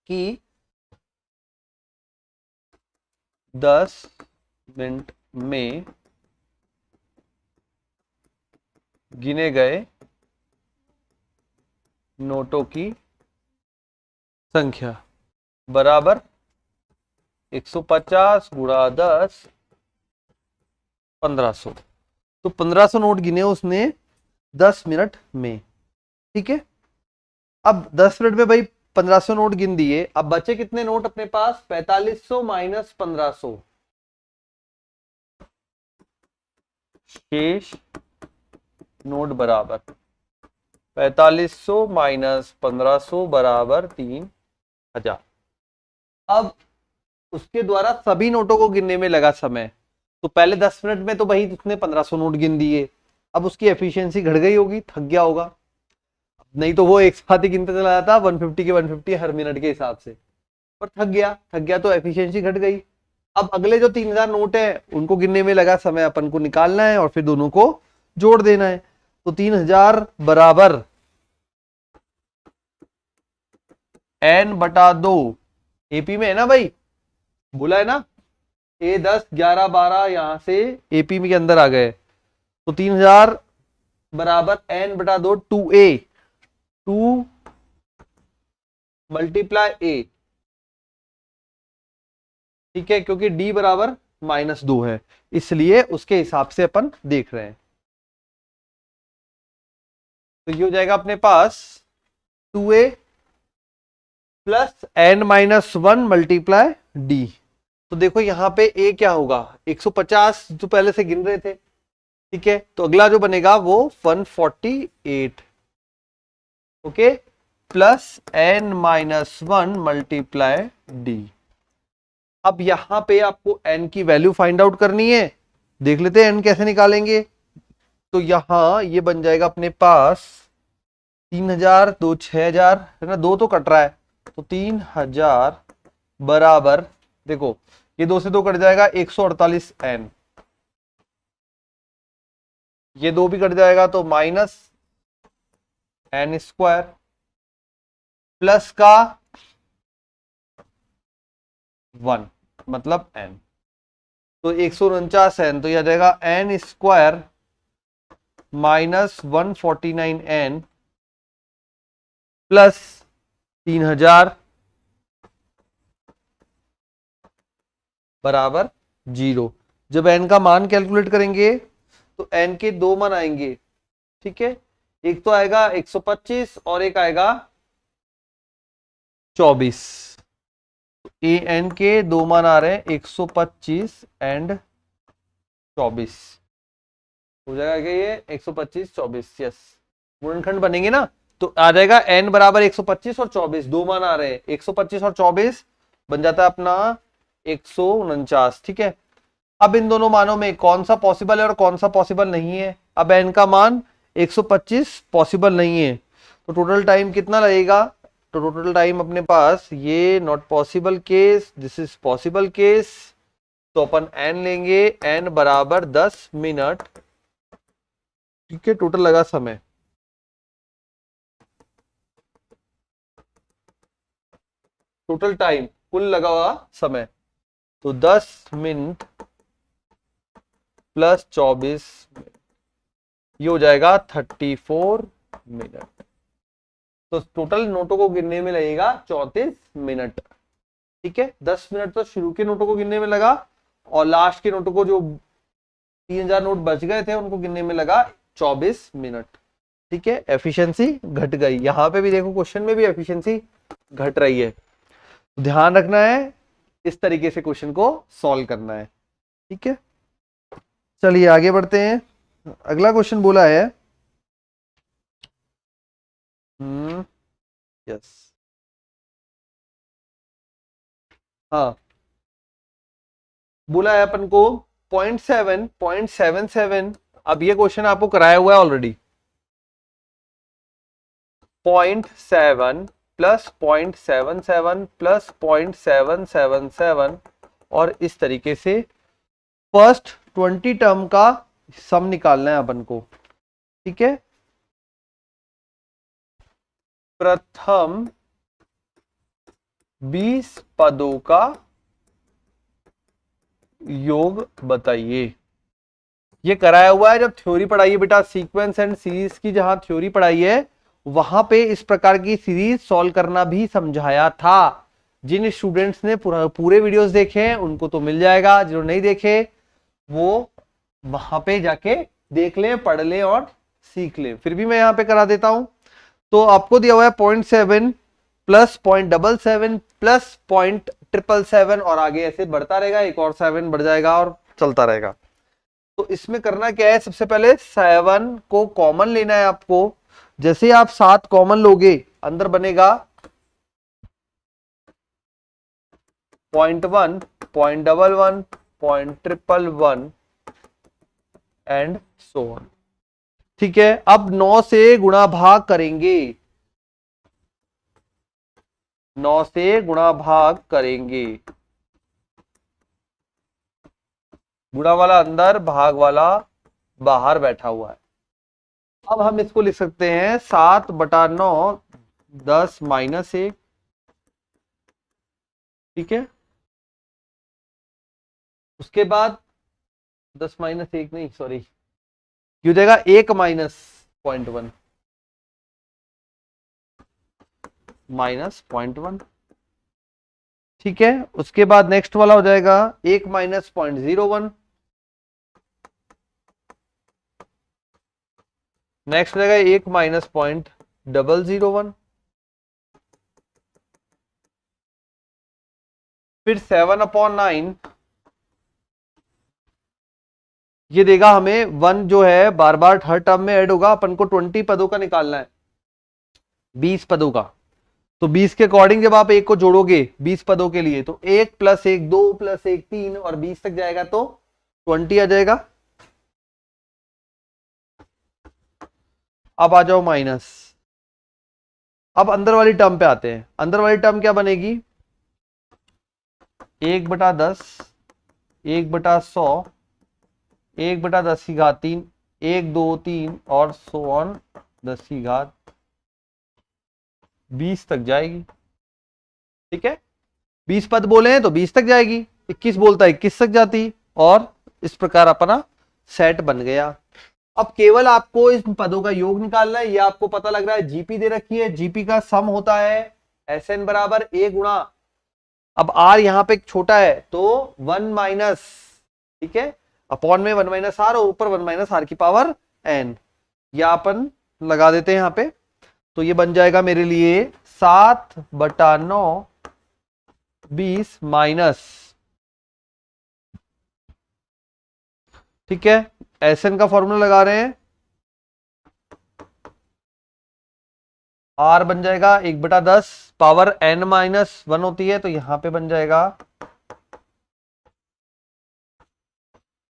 कि 10 मिनट में गिने गए नोटों की संख्या बराबर 150 गुणा 10 1500। तो 1500 नोट गिने उसने 10 मिनट में। ठीक है, अब 10 मिनट में भाई 1500 नोट गिन दिए, अब बचे कितने नोट अपने पास? 4500 माइनस 1500, शेष नोट बराबर 4500 माइनस 1500 बराबर 3000। अब उसके द्वारा सभी नोटों को गिनने में लगा समय। तो पहले 10 मिनट में तो भाई उसने 1500 नोट गिन दिए, अब उसकी एफिशिएंसी घट गई होगी, थक गया होगा, नहीं तो वो एक साथ ही गिनते चला जाता 150 के 150 हर मिनट के हिसाब से, पर थक गया तो एफिशिएंसी घट गई। अब अगले जो 3000 नोट है उनको गिनने में लगा समय, अपन को निकालना है और फिर दोनों को जोड़ देना है। तो 3000 बराबर n/2, एपी में है ना भाई, बोला है ना, A10 11 12 यहां से एपी में के अंदर आ गए। तो 3000 बराबर n/2 2a, 2 मल्टीप्लाई a। ठीक है, क्योंकि d बराबर -2 है, इसलिए उसके हिसाब से अपन देख रहे हैं। तो ये हो जाएगा अपने पास 2a plus n-1 multiply d। तो देखो यहां पे a क्या होगा, 150 जो पहले से गिन रहे थे। ठीक है, तो अगला जो बनेगा वो 148, okay, plus n-1 multiply d। अब यहां पे आपको n की वैल्यू फाइंड आउट करनी है, देख लेते हैं n कैसे निकालेंगे। तो यहां ये बन जाएगा अपने पास 3000, 2 6000 है ना, 2 तो कट रहा है, तो 3000 बराबर, देखो ये 2 से 2 कट जाएगा 148 n, ये 2 भी कट जाएगा तो माइनस n स्क्वायर प्लस का 1 मतलब n, तो 149 n, तो यह आ जाएगा n square minus 149 n plus 3000 बराबर 0। जब n का मान कैलकुलेट करेंगे तो n के 2 मान आएंगे। ठीक है, एक तो आएगा 125 और एक आएगा 24। ए एन के 2 मान आ रहे हैं 125 एंड 24, हो जाएगा क्या ये 125 24, यस, गुणनखंड बनेंगे ना, तो आ जाएगा n बराबर 125 और 24, 2 मान आ रहे हैं 125 और 24 बन जाता है अपना 149। ठीक है, अब इन दोनों मानों में कौन सा पॉसिबल है और कौन सा पॉसिबल नहीं है। अब n का मान 125 पॉसिबल नहीं है, तो टोटल टाइम कितना लगेगा, तो टोटल टाइम अपने पास ये not possible case, this is possible case, तो अपन n लेंगे, n बराबर 10 मिनट। ठीक है, टोटल लगा समय, टोटल टाइम कुल लगा हुआ समय, तो 10 मिनट प्लस 24, ये हो जाएगा 34 मिनट। तो टोटल नोटों को गिनने में लगेगा 34 मिनट। ठीक है, 10 मिनट तो शुरू के नोटों को गिनने में लगा और लास्ट के नोटों को, जो 3000 नोट बच गए थे उनको गिनने में लगा 24 मिनट। ठीक है, एफिशिएंसी घट गई, यहां पे भी देखो क्वेश्चन में भी एफिशिएंसी घट रही है, ध्यान रखना है, इस तरीके से क्वेश्चन को सॉल्व करना है। ठीक है, चलिए आगे बढ़ते हैं। अगला क्वेश्चन बोला है, यस, हाँ, बोला है अपन को 0.7, अब ये क्वेश्चन आपको कराया हुआ है ऑलरेडी, 0.7 प्लस 0.77 प्लस 0.777 और इस तरीके से फर्स्ट 20 टर्म का सम निकालना है अपन को। ठीक है, प्रथम 20 पदों का योग बताइए। ये कराया हुआ है जब थ्योरी पढ़ाई है बेटा, सीक्वेंस एंड सीरीज की जहां थ्योरी पढ़ाई है वहां पे इस प्रकार की सीरीज सॉल्व करना भी समझाया था। जिन स्टूडेंट्स ने पूरे वीडियोस देखे हैं उनको तो मिल जाएगा, जो नहीं देखे वो वहां पे जाके देख लें, पढ़ लें और सीख लें। फिर भी मैं यहां पे करा देता हूं। तो आपको दिया हुआ है 0.7 प्लस 0.77 प्लस 0.777 और आगे ऐसे बढ़ता रहेगा, एक और 7 बढ़ जाएगा और चलता रहेगा। तो इसमें करना क्या है, सबसे पहले 7 को कॉमन लेना है आपको। जैसे ही आप 7 कॉमन लोगे अंदर बनेगा 0.1 0.11 0.111 एंड सो ऑन। ठीक है, अब 9 से गुणा भाग करेंगे, 9 से गुणा भाग करेंगे। गुणा वाला अंदर, भाग वाला बाहर बैठा हुआ है। अब हम इसको लिख सकते हैं 7/9 10 माइनस 1। ठीक है, उसके बाद 10 माइनस 1 नहीं, सॉरी, क्यों देगा 1 माइनस 0.1 माइनस 0.1। ठीक है, उसके बाद नेक्स्ट वाला हो जाएगा 1 माइनस 0.01। नेक्स्ट हो जाएगा 1 माइनस 0.001। फिर 7/9 ये देगा हमें 1 जो है बार बार हर टर्म में ऐड होगा। अपन को 20 पदों का निकालना है, 20 पदों का। तो 20 के अकॉर्डिंग जब आप एक को जोड़ोगे 20 पदों के लिए तो 1 + 1 2 + 1 3 और 20 तक जाएगा तो 20 आ जाएगा। अब आ जाओ माइनस। अब अंदर वाली टर्म पे आते हैं। अंदर वाली टर्म क्या बनेगी, 1/10 1/100 1/10 की घात 3 1 2 3 और सो ऑन 10 की घात 20 तक जाएगी। ठीक है, 20 पद बोले हैं तो 20 तक जाएगी, 21 बोलता है 21 तक जाती, और इस प्रकार अपना सेट बन गया। अब केवल आपको इस पदों का योग निकालना है। ये आपको पता लग रहा है जीपी दे रखी है, जीपी का सम होता है एसएन बराबर ए गुणा, अब आर यहां पे छोटा है तो 1 माइनस, ठीक है, अपॉन में 1 माइनस आर और ऊपर 1 माइनस आर की पावर एन। या अपन लगा देते हैं यहां पे, तो ये बन जाएगा मेरे लिए 7/9 20 माइनस, ठीक है, एसएन का फॉर्मूला लगा रहे हैं, आर बन जाएगा 1/10 पावर n-1 होती है तो यहां पे बन जाएगा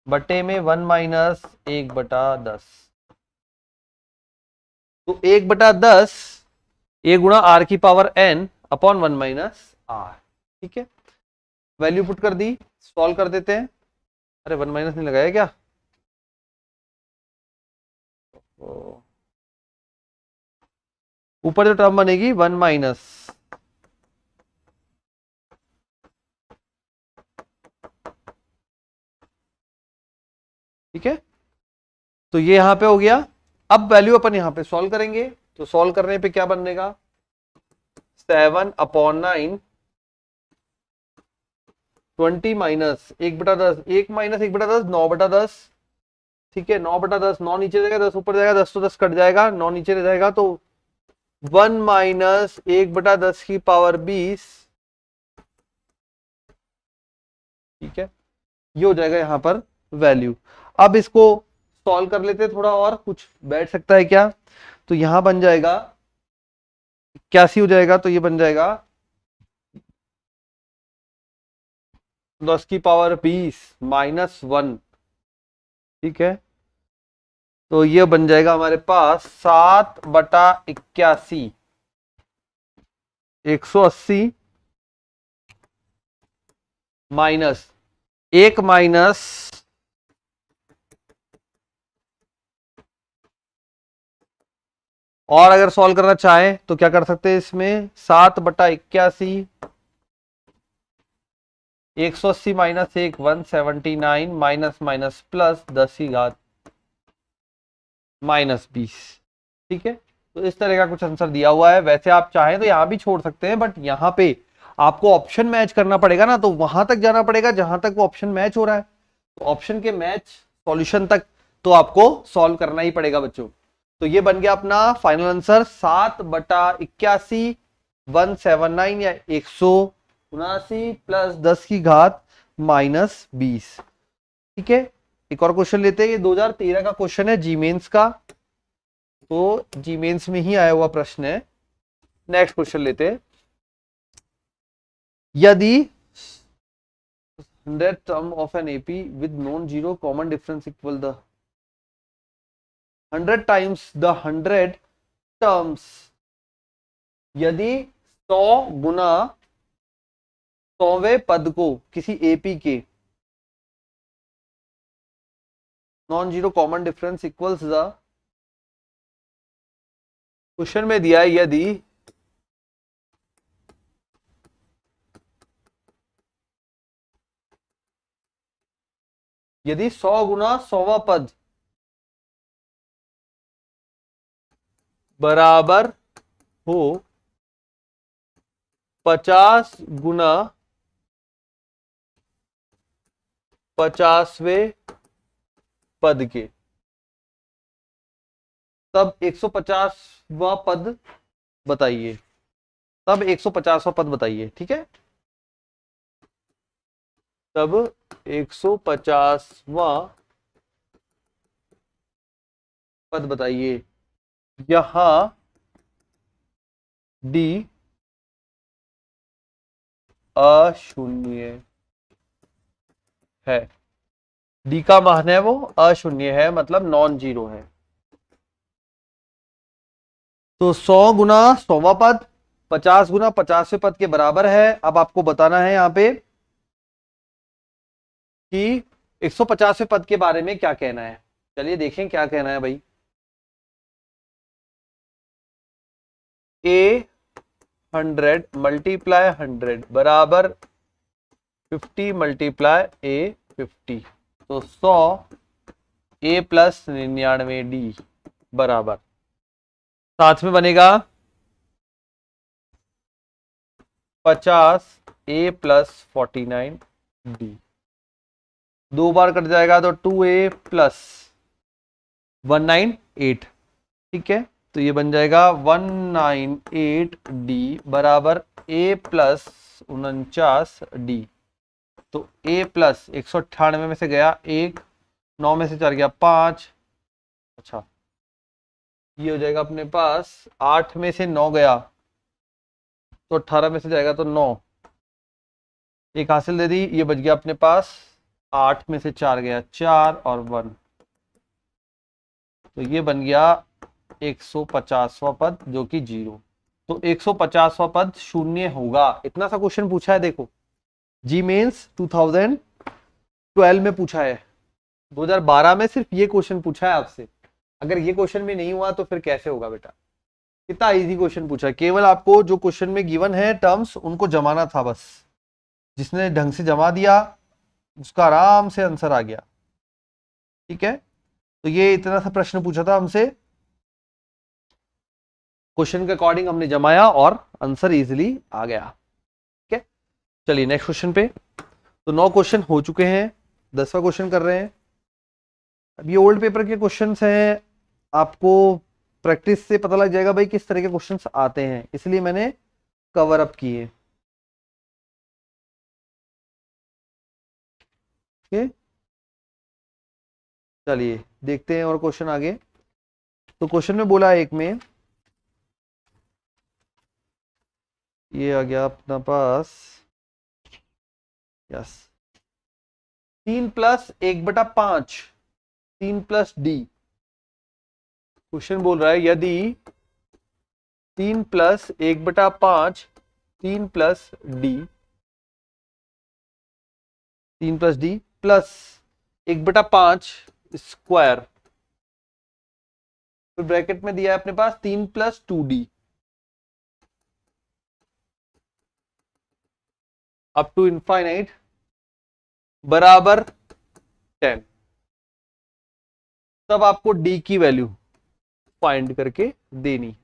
बटे में 1 माइनस 1/10। तो 1/10 ए गुणा आर की power n upon 1 minus r. ठीक है, वैल्यू पुट कर दी, सॉल्व कर देते हैं। अरे 1 माइनस नहीं लगाया क्या, ऊपर जो टर्म बनेगी 1 माइनस, ठीक है, तो ये यहां पे हो गया। अब वैल्यू अपन यहां पे सॉल्व करेंगे, तो सॉल्व करने पे क्या बनेगा 7/9 20 माइनस 1/10, 1 माइनस 1/10 9/10। ठीक है, 9/10, 9 नीचे जाएगा 10 ऊपर जाएगा, 10 तो 10 कट जाएगा, 9 नीचे रह जाएगा तो 1 माइनस 1/10 की पावर 20। ठीक है, ये हो जाएगा यहां पर वैल्यू। अब इसको सॉल्व कर लेते हैं, थोड़ा और कुछ बैठ सकता है क्या, तो यहां बन जाएगा 81 हो जाएगा, तो ये बन जाएगा 10 की पावर 20 माइनस 1। ठीक है, तो ये बन जाएगा हमारे पास 7/81 180 माइनस 1 माइनस और अगर सॉल्व करना चाहें तो क्या कर सकते हैं इसमें 7/81 180 माइनस 1 179 माइनस माइनस प्लस 10 की घात -20। ठीक है, तो इस तरह का कुछ आंसर दिया हुआ है। वैसे आप चाहें तो यहां भी छोड़ सकते हैं, बट यहां पे आपको ऑप्शन मैच करना पड़ेगा ना, तो वहां तक जाना पड़ेगा जहां तक वो ऑप्शन मैच हो रहा है। तो ऑप्शन के मैच सॉल्यूशन तक तो आपको सॉल्व करना ही पड़ेगा बच्चों। तो ये बन गया अपना फाइनल आंसर 7/81 179 या 179 प्लस 10 की घात -20। ठीक है, एक और क्वेश्चन लेते हैं। ये 2013 का क्वेश्चन है, जी मेंस का, तो जी मेंस में ही आया हुआ प्रश्न है। नेक्स्ट क्वेश्चन लेते हैं। यदि 100 term of an AP with non zero common difference equal the 100 times the 100 terms, यदि 100 गुना 100वें पद को किसी एपी के non zero common difference equals the, question में दिया है यदि 100 गुना 100वां पद बराबर हो 50 गुना 50वें पद के, तब 150वां पद बताइए। तब 150वां पद बताइए। ठीक है, तब 150वां पद बताइए। यहां डी अशून्य है। डी का मान है वो अशून्य है, मतलब नॉन जीरो है। तो 100 गुना 100वां पद 50 गुना 50वें पद के बराबर है। अब आपको बताना है यहां पे कि 150वें पद के बारे में क्या कहना है। चलिए देखें क्या कहना है भाई। ए 100 मल्टीप्लाई 100 बराबर 50 मल्टीप्लाई ए 50। तो 100 ए प्लस 99 डी बराबर, साथ में बनेगा 50 ए प्लस 49 डी। दो बार कट जाएगा तो 2a प्लस 198। ठीक है, तो ये बन जाएगा 198 डी बराबर a प्लस 49 डी। तो a प्लस 198 में से गया 1, 9 में से 4 गया 5। अच्छा, ये हो जाएगा अपने पास 8 में से 9 गया तो 18 में से जाएगा तो 9, एक हासिल दे दी। ये बच गया अपने पास 8 में से 4 गया 4 और 1, तो ये बन गया 150वां पद जो कि 0। तो 150वां पद शून्य होगा। इतना सा क्वेश्चन पूछा है, देखो जी मेंस 2012 में पूछा है, 2012 में सिर्फ ये क्वेश्चन पूछा है आपसे। अगर ये क्वेश्चन में नहीं हुआ तो फिर कैसे होगा बेटा। कितना इजी क्वेश्चन पूछा है, केवल आपको जो क्वेश्चन में गिवन है टर्म्स उनको जमाना था बस। जिसने ढंग से जमा दिया उसका आराम से आंसर आ गया। ठीक है, तो ये इतना सा प्रश्न पूछा था हमसे, क्वेश्चन के अकॉर्डिंग हमने जमाया और आंसर इजीली आ गया। ठीक है, चलिए नेक्स्ट क्वेश्चन पे। तो 9 क्वेश्चन हो चुके हैं, 10वां क्वेश्चन कर रहे हैं। अब ये ओल्ड पेपर के क्वेश्चंस हैं, आपको प्रैक्टिस से पता लग जाएगा भाई किस तरह के क्वेश्चंस आते हैं, इसलिए मैंने कवर अप किए। ठीक, चलिए देखते हैं और क्वेश्चन आगे। तो क्वेश्चन में बोला एक में, ये आ गया अपना पास, yes, 3 plus 1/5 3 plus D. Question बोल रहा है यदि 3 plus 1/5 3 plus D 3 plus D plus 1/5 square, फिर ब्रैकेट में दिया है अपने पास 3 plus 2d up to infinite बराबर 10, तब आपको डी की वैल्यू फाइंड करके देनी।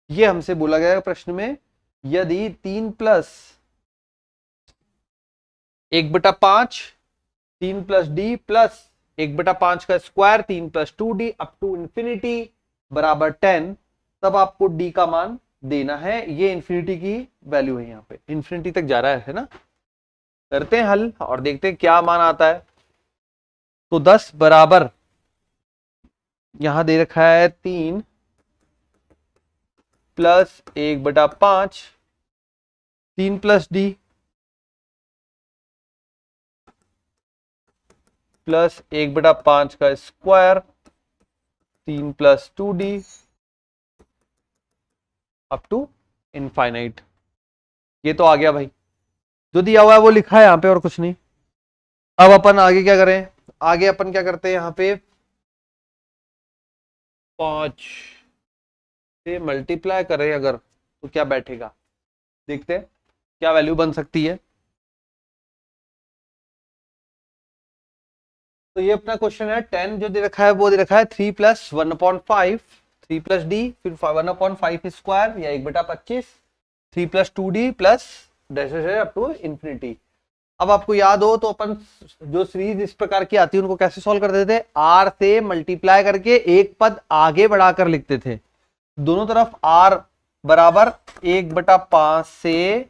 ये हमसे बोला गया प्रश्न में, यदि 3 प्लस 1/5 3 प्लस डी प्लस 1/5 का square 3 plus 2d up to infinity बराबर 10, तब आपको डी का मान देना है। ये इंफिनिटी की वैल्यू है, यहाँ पे इंफिनिटी तक जा रहा है ना। करते हैं हल और देखते हैं क्या मान आता है। तो 10 बराबर यहां दे रखा है 3 प्लस 1/5 3 प्लस डी प्लस 1/5 का square 3 plus 2d up to infinite. ये तो आ गया भाई, जो दिया हुआ है वो लिखा है यहाँ पे और कुछ नहीं। अब अपन आगे क्या करें, आगे अपन क्या करते हैं, यहाँ पे 5 से मल्टीप्लाई करें अगर तो क्या बैठेगा, देखते हैं क्या वैल्यू बन सकती है। तो ये अपना क्वेश्चन है 10 जो दे रखा है वो दे रखा है 3 प्लस 1/5 3 प्लस डी फिर 1/5 स्क्वायर या 1/25 3 plus 2d plus up to infinity. अब आपको याद हो तो अपन जो सीरीज इस प्रकार की आती है उनको कैसे सॉल्व करते थे, r से मल्टीप्लाई करके एक पद आगे बढ़ाकर लिखते थे। दोनों तरफ r बराबर 1/5 से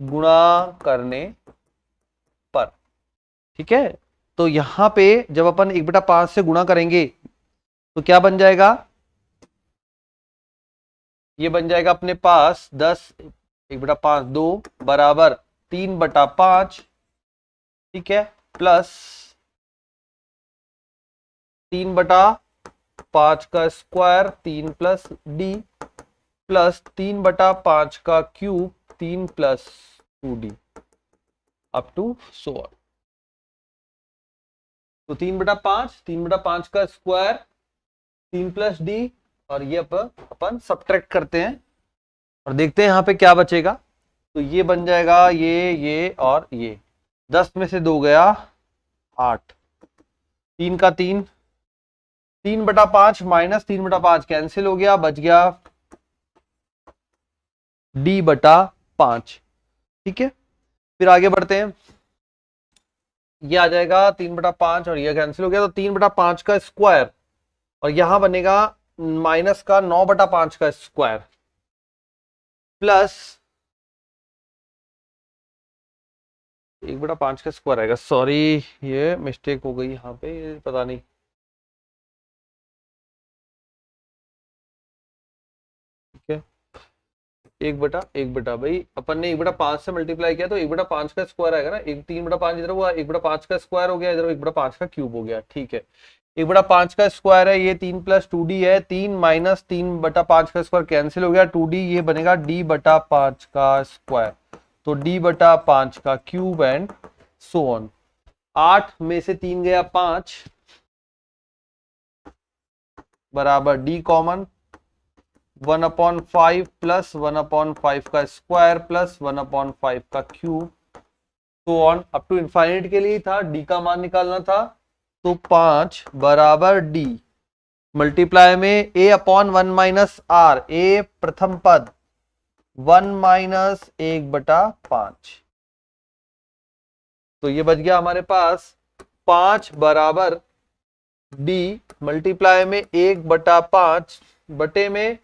गुणा करने पर, ठीक है। तो यहां पे जब अपन 1/5 से गुणा करेंगे तो क्या बन जाएगा, ये बन जाएगा अपने पास 10 1/5 2 बराबर 3/5, ठीक है, प्लस 3/5 का स्क्वायर 3 प्लस डी प्लस 3/5 का cube 3 plus 2d up to so on. तो 3/5 का स्क्वायर 3 प्लस डी और ये अपन सब्ट्रैक्ट करते हैं और देखते हैं यहाँ पे क्या बचेगा। तो ये बन जाएगा ये और ये 10 में से 2 गया 8, 3 का 3 3/5 माइनस 3/5 कैंसिल हो गया, बच गया d/5, ठीक है। फिर आगे बढ़ते हैं, ये आ जाएगा 3/5 और ये कैंसिल हो गया, तो 3/5 का स्क्वायर और यहां बनेगा माइनस का 9/5 का स्क्वायर प्लस 1/5 का स्क्वायर आएगा। सॉरी ये मिस्टेक हो गई यहाँ पे, पता नहीं, ठीक है। 1/1 भाई अपन ने 1/5 से मल्टीप्लाई किया तो 1/5 का स्क्वायर आएगा ना, 3/5 इधर हुआ 1/5 का स्क्वायर हो गया, इधर 1/5 का क्यूब हो गया, ठीक है। 1/5 का स्क्वायर है ये 3 प्लस 2d है, 3 माइनस 3/5 का स्क्वायर कैंसिल हो गया, 2d ये बनेगा d/5 का स्क्वायर, तो d/5 का क्यूब एंड सो ऑन। 8 में से 3 गया 5 बराबर d कॉमन 1/5 प्लस 1/5 का स्क्वायर प्लस 1/5 का क्यूब तो ऑन अप टू इनफाइनाइट के लिए था, डी का मान निकालना था। तो 5 बराबर डी मल्टीप्लाई में a/1 माइनस आर, ए प्रथम पद 1 माइनस 1/5, तो ये बच गया हमारे पास 5 बराबर डी मल्टीप्लाई में 1/5 बटे में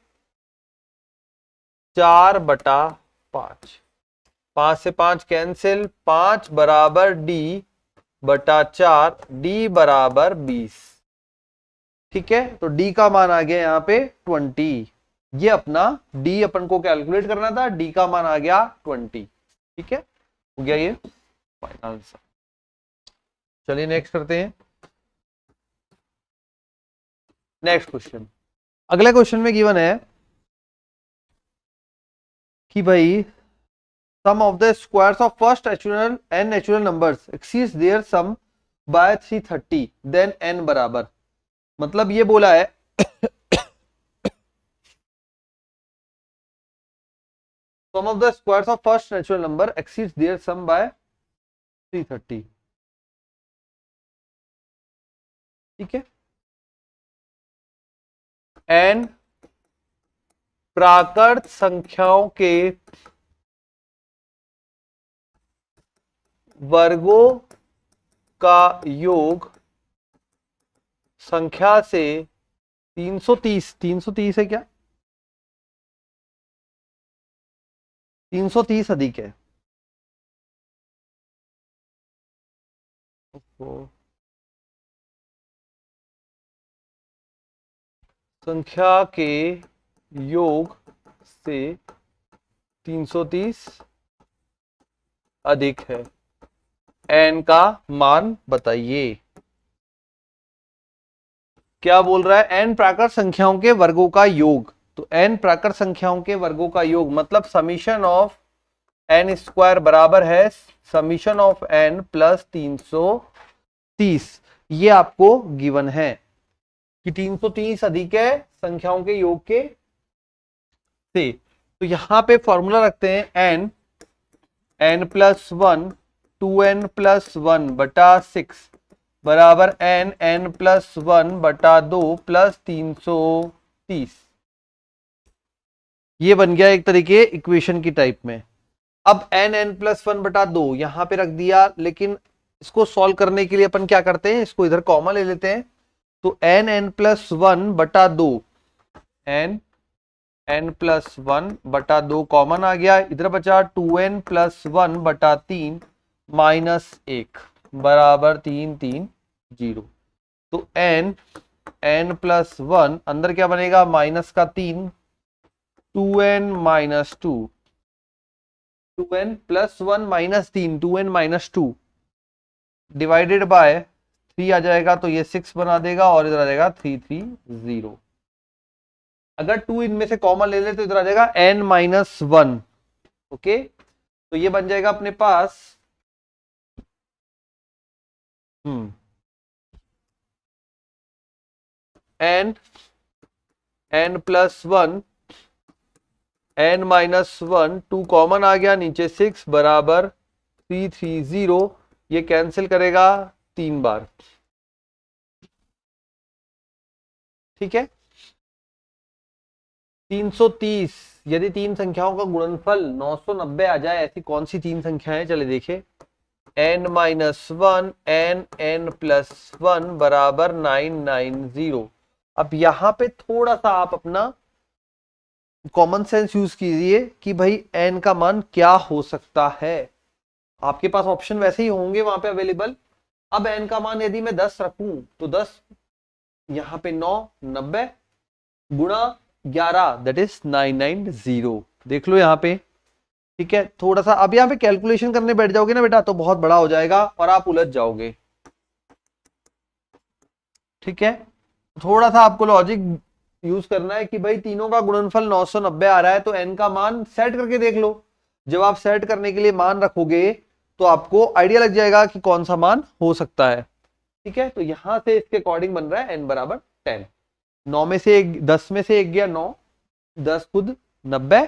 4/5, 5 से 5 कैंसिल, 5 बराबर d/4, d बराबर 20, ठीक है। तो d का मान आ गया यहाँ पे 20, ये अपना d अपन को कैलकुलेट करना था, d का मान आ गया 20, ठीक है, हो गया ये फाइनल आंसर। चलिए नेक्स्ट करते हैं, नेक्स्ट क्वेश्चन। अगले क्वेश्चन में गिवन है कि भाई sum of the squares of first natural and natural numbers exceeds their sum by 330 then n बराबर, मतलब ये बोला है sum of the squares of first natural number exceeds their sum by 330। ठीक है। एन प्राकृत संख्याओं के वर्गों का योग संख्या से 330 है क्या? 330 अधिक है। संख्या के योग से 330 अधिक है। एन का मान बताइए। क्या बोल रहा है? एन प्राकृत संख्याओं के वर्गों का योग। तो एन प्राकृत संख्याओं के वर्गों का योग मतलब समीशन ऑफ एन स्क्वायर बराबर है समीशन ऑफ एन प्लस 330। ये आपको गिवन है कि 330 अधिक है संख्याओं के योग के से। तो यहां पे फॉर्मूला रखते हैं एन प्लस 1 2n प्लस 1 बटा 6 बराबर एन प्लस 1 बटा 2 प्लस 330। ये बन गया एक तरीके इक्वेशन की टाइप में। अब एन प्लस 1 बटा 2 यहां पे रख दिया, लेकिन इसको सॉल्व करने के लिए अपन क्या करते हैं, इसको इधर कॉमा ले लेते हैं। तो एन प्लस 1 बटा 2 एन प्लस 1 बटा 2 कॉमन आ गया, इधर बचा 2n प्लस 1 बटा 3 माइनस 1 बराबर 330। तो एन प्लस 1 अंदर क्या बनेगा माइनस का 3 2n minus 2 2n plus 1 minus 3 2n minus 2 divided by 3 आ जाएगा, तो ये 6 बना देगा और इधर आ जाएगा 330। अगर 2 इनमें से कॉमन ले ले तो इधर आ जाएगा n माइनस 1। ओके, तो ये बन जाएगा अपने पास n plus 1 n minus 1 2 common आ गया, नीचे 6 बराबर 330। ये कैंसिल करेगा 3 बार। ठीक है। 330 यदि तीन संख्याओं का गुणनफल 990 आ जाए, ऐसी कौन सी तीन संख्याएं? चले देखे। n माइनस 1 n प्लस 1 बराबर 990। अब यहां पे थोड़ा सा आप अपना कॉमन सेंस यूज कीजिए कि भाई n का मान क्या हो सकता है। आपके पास ऑप्शन वैसे ही होंगे वहां पे अवेलेबल। अब n का मान यदि मैं 10 रखूं तो 10 यहां पे 990 गुणा 11 दैट इज 990। देख लो यहाँ पे। ठीक है, थोड़ा सा अब यहाँ पे कैलकुलेशन करने बैठ जाओगे ना बेटा तो बहुत बड़ा हो जाएगा और आप उलझ जाओगे। ठीक है, थोड़ा सा आपको लॉजिक यूज करना है कि भाई तीनों का गुणनफल 990 आ रहा है, तो एन का मान सेट करके देख लो। जब आप सेट करने के लिए मान रखोगे तो आपको आइडिया लग जाएगा कि कौन सा मान हो सकता है। ठीक है, तो यहां से इसके अकॉर्डिंग बन रहा है एन बराबर 10। 9 में से 10 में से 1 गया 9, 10 खुद 90,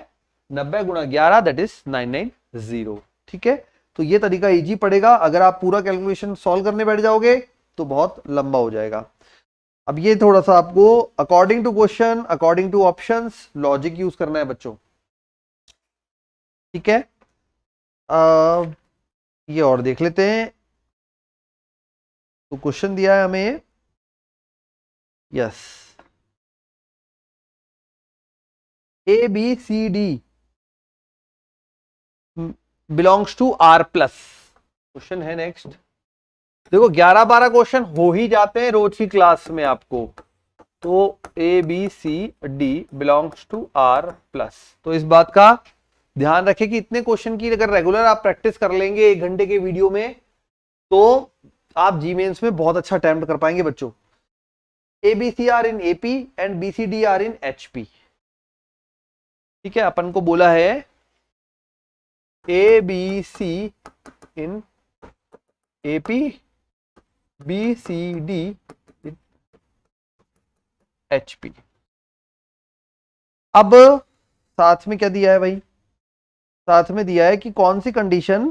90 गुणा 11 दैट इज 990। ठीक है, तो ये तरीका इजी पड़ेगा। अगर आप पूरा कैलकुलेशन सॉल्व करने बैठ जाओगे तो बहुत लंबा हो जाएगा। अब ये थोड़ा सा आपको according to question according to options logic use करना है बच्चों। ठीक है, ये और देख लेते हैं। तो क्वेश्चन दिया है हमें, yes, a b c d belongs to r plus. Question है नेक्स्ट। देखो 11-12 क्वेश्चन हो ही जाते हैं रोज की क्लास में आपको। तो a b c d belongs to r plus, तो इस बात का ध्यान रखें कि इतने क्वेश्चन की अगर रेगुलर आप प्रैक्टिस कर लेंगे 1 घंटे के वीडियो में तो आप जी मेंस में बहुत अच्छा अटेम्प्ट कर पाएंगे बच्चों। A b c are in AP and b c d are in HP. ठीक है, अपन को बोला है a b c in AP b c d in HP. अब साथ में क्या दिया है भाई, साथ में दिया है कि कौन सी कंडीशन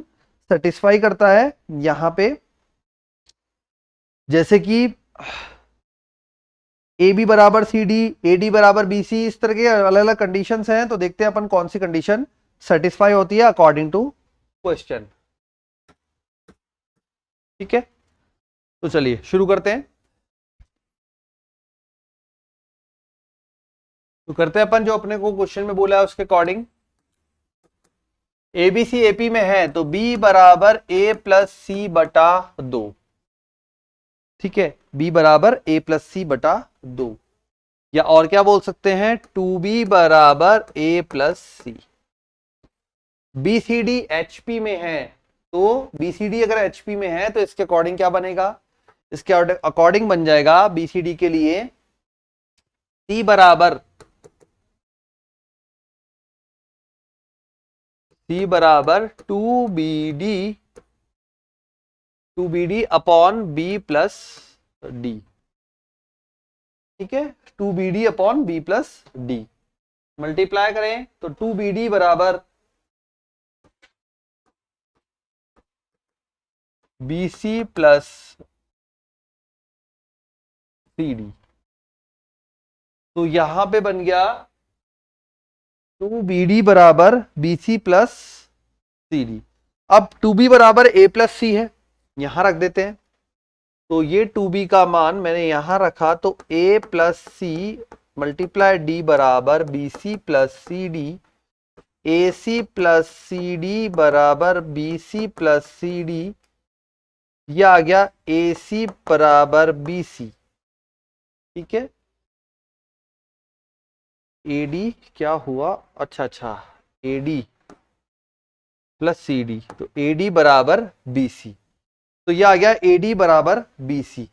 सेटिस्फाई करता है यहां पे, जैसे कि ए बी बराबर सी डी, ए डी बराबर बी सी, इस तरह के अलग अलग कंडीशंस हैं। तो देखते हैं अपन कौन सी कंडीशन सेटिस्फाई होती है अकॉर्डिंग टू क्वेश्चन। ठीक है, तो चलिए शुरू करते हैं। तो करते हैं अपन जो अपने को क्वेश्चन में बोला है उसके अकॉर्डिंग। एबीसी एपी में है तो बी बराबर ए प्लस सी बटा 2। ठीक है, बी बराबर ए प्लस सी बटा 2, या और क्या बोल सकते हैं 2b बराबर ए प्लस सी। बीसीडी एचपी में है तो बीसीडी अगर एचपी में है तो इसके अकॉर्डिंग क्या बनेगा, इसके अकॉर्डिंग बन जाएगा बीसीडी के लिए सी बराबर two B D upon B plus D. ठीक है, 2bd upon B plus D multiply करें तो 2bd बराबर bc प्लस cd। तो यहां पे बन गया 2bd बराबर bc प्लस cd। अब 2b बराबर a प्लस c है, यहां रख देते हैं। तो ये 2b का मान मैंने यहां रखा तो a plus c multiply d बराबर b c plus C d, a c plus C d बराबर बी सी प्लस सी डी, यह आ गया ए सी बराबर बी सी। ठीक है, ए डी क्या हुआ, अच्छा A D plus C D, तो ए डी बराबर बी सी। तो यह आ गया ए डी बराबर बी सी,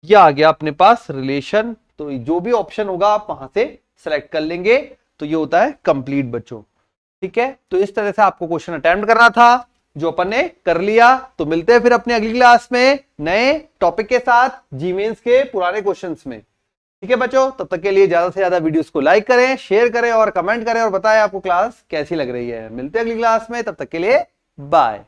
यह आ गया अपने पास रिलेशन। तो जो भी ऑप्शन होगा आप वहां से सेलेक्ट कर लेंगे, तो ये होता है कंप्लीट बच्चों। ठीक है, तो इस तरह से आपको क्वेश्चन अटेम्प्ट करना था, जो अपन ने कर लिया। तो मिलते हैं फिर अपनी अगली क्लास में नए टॉपिक के साथ, जीमेंस के पुराने क्वेश्चंस में। ठीक है बच्चों, तब तक के लिए ज्यादा से ज्यादा वीडियोस को लाइक करें, शेयर करें और कमेंट करें और बताएं आपको क्लास कैसी लग रही है। मिलते हैं अगली क्लास में, तब तक के लिए बाय।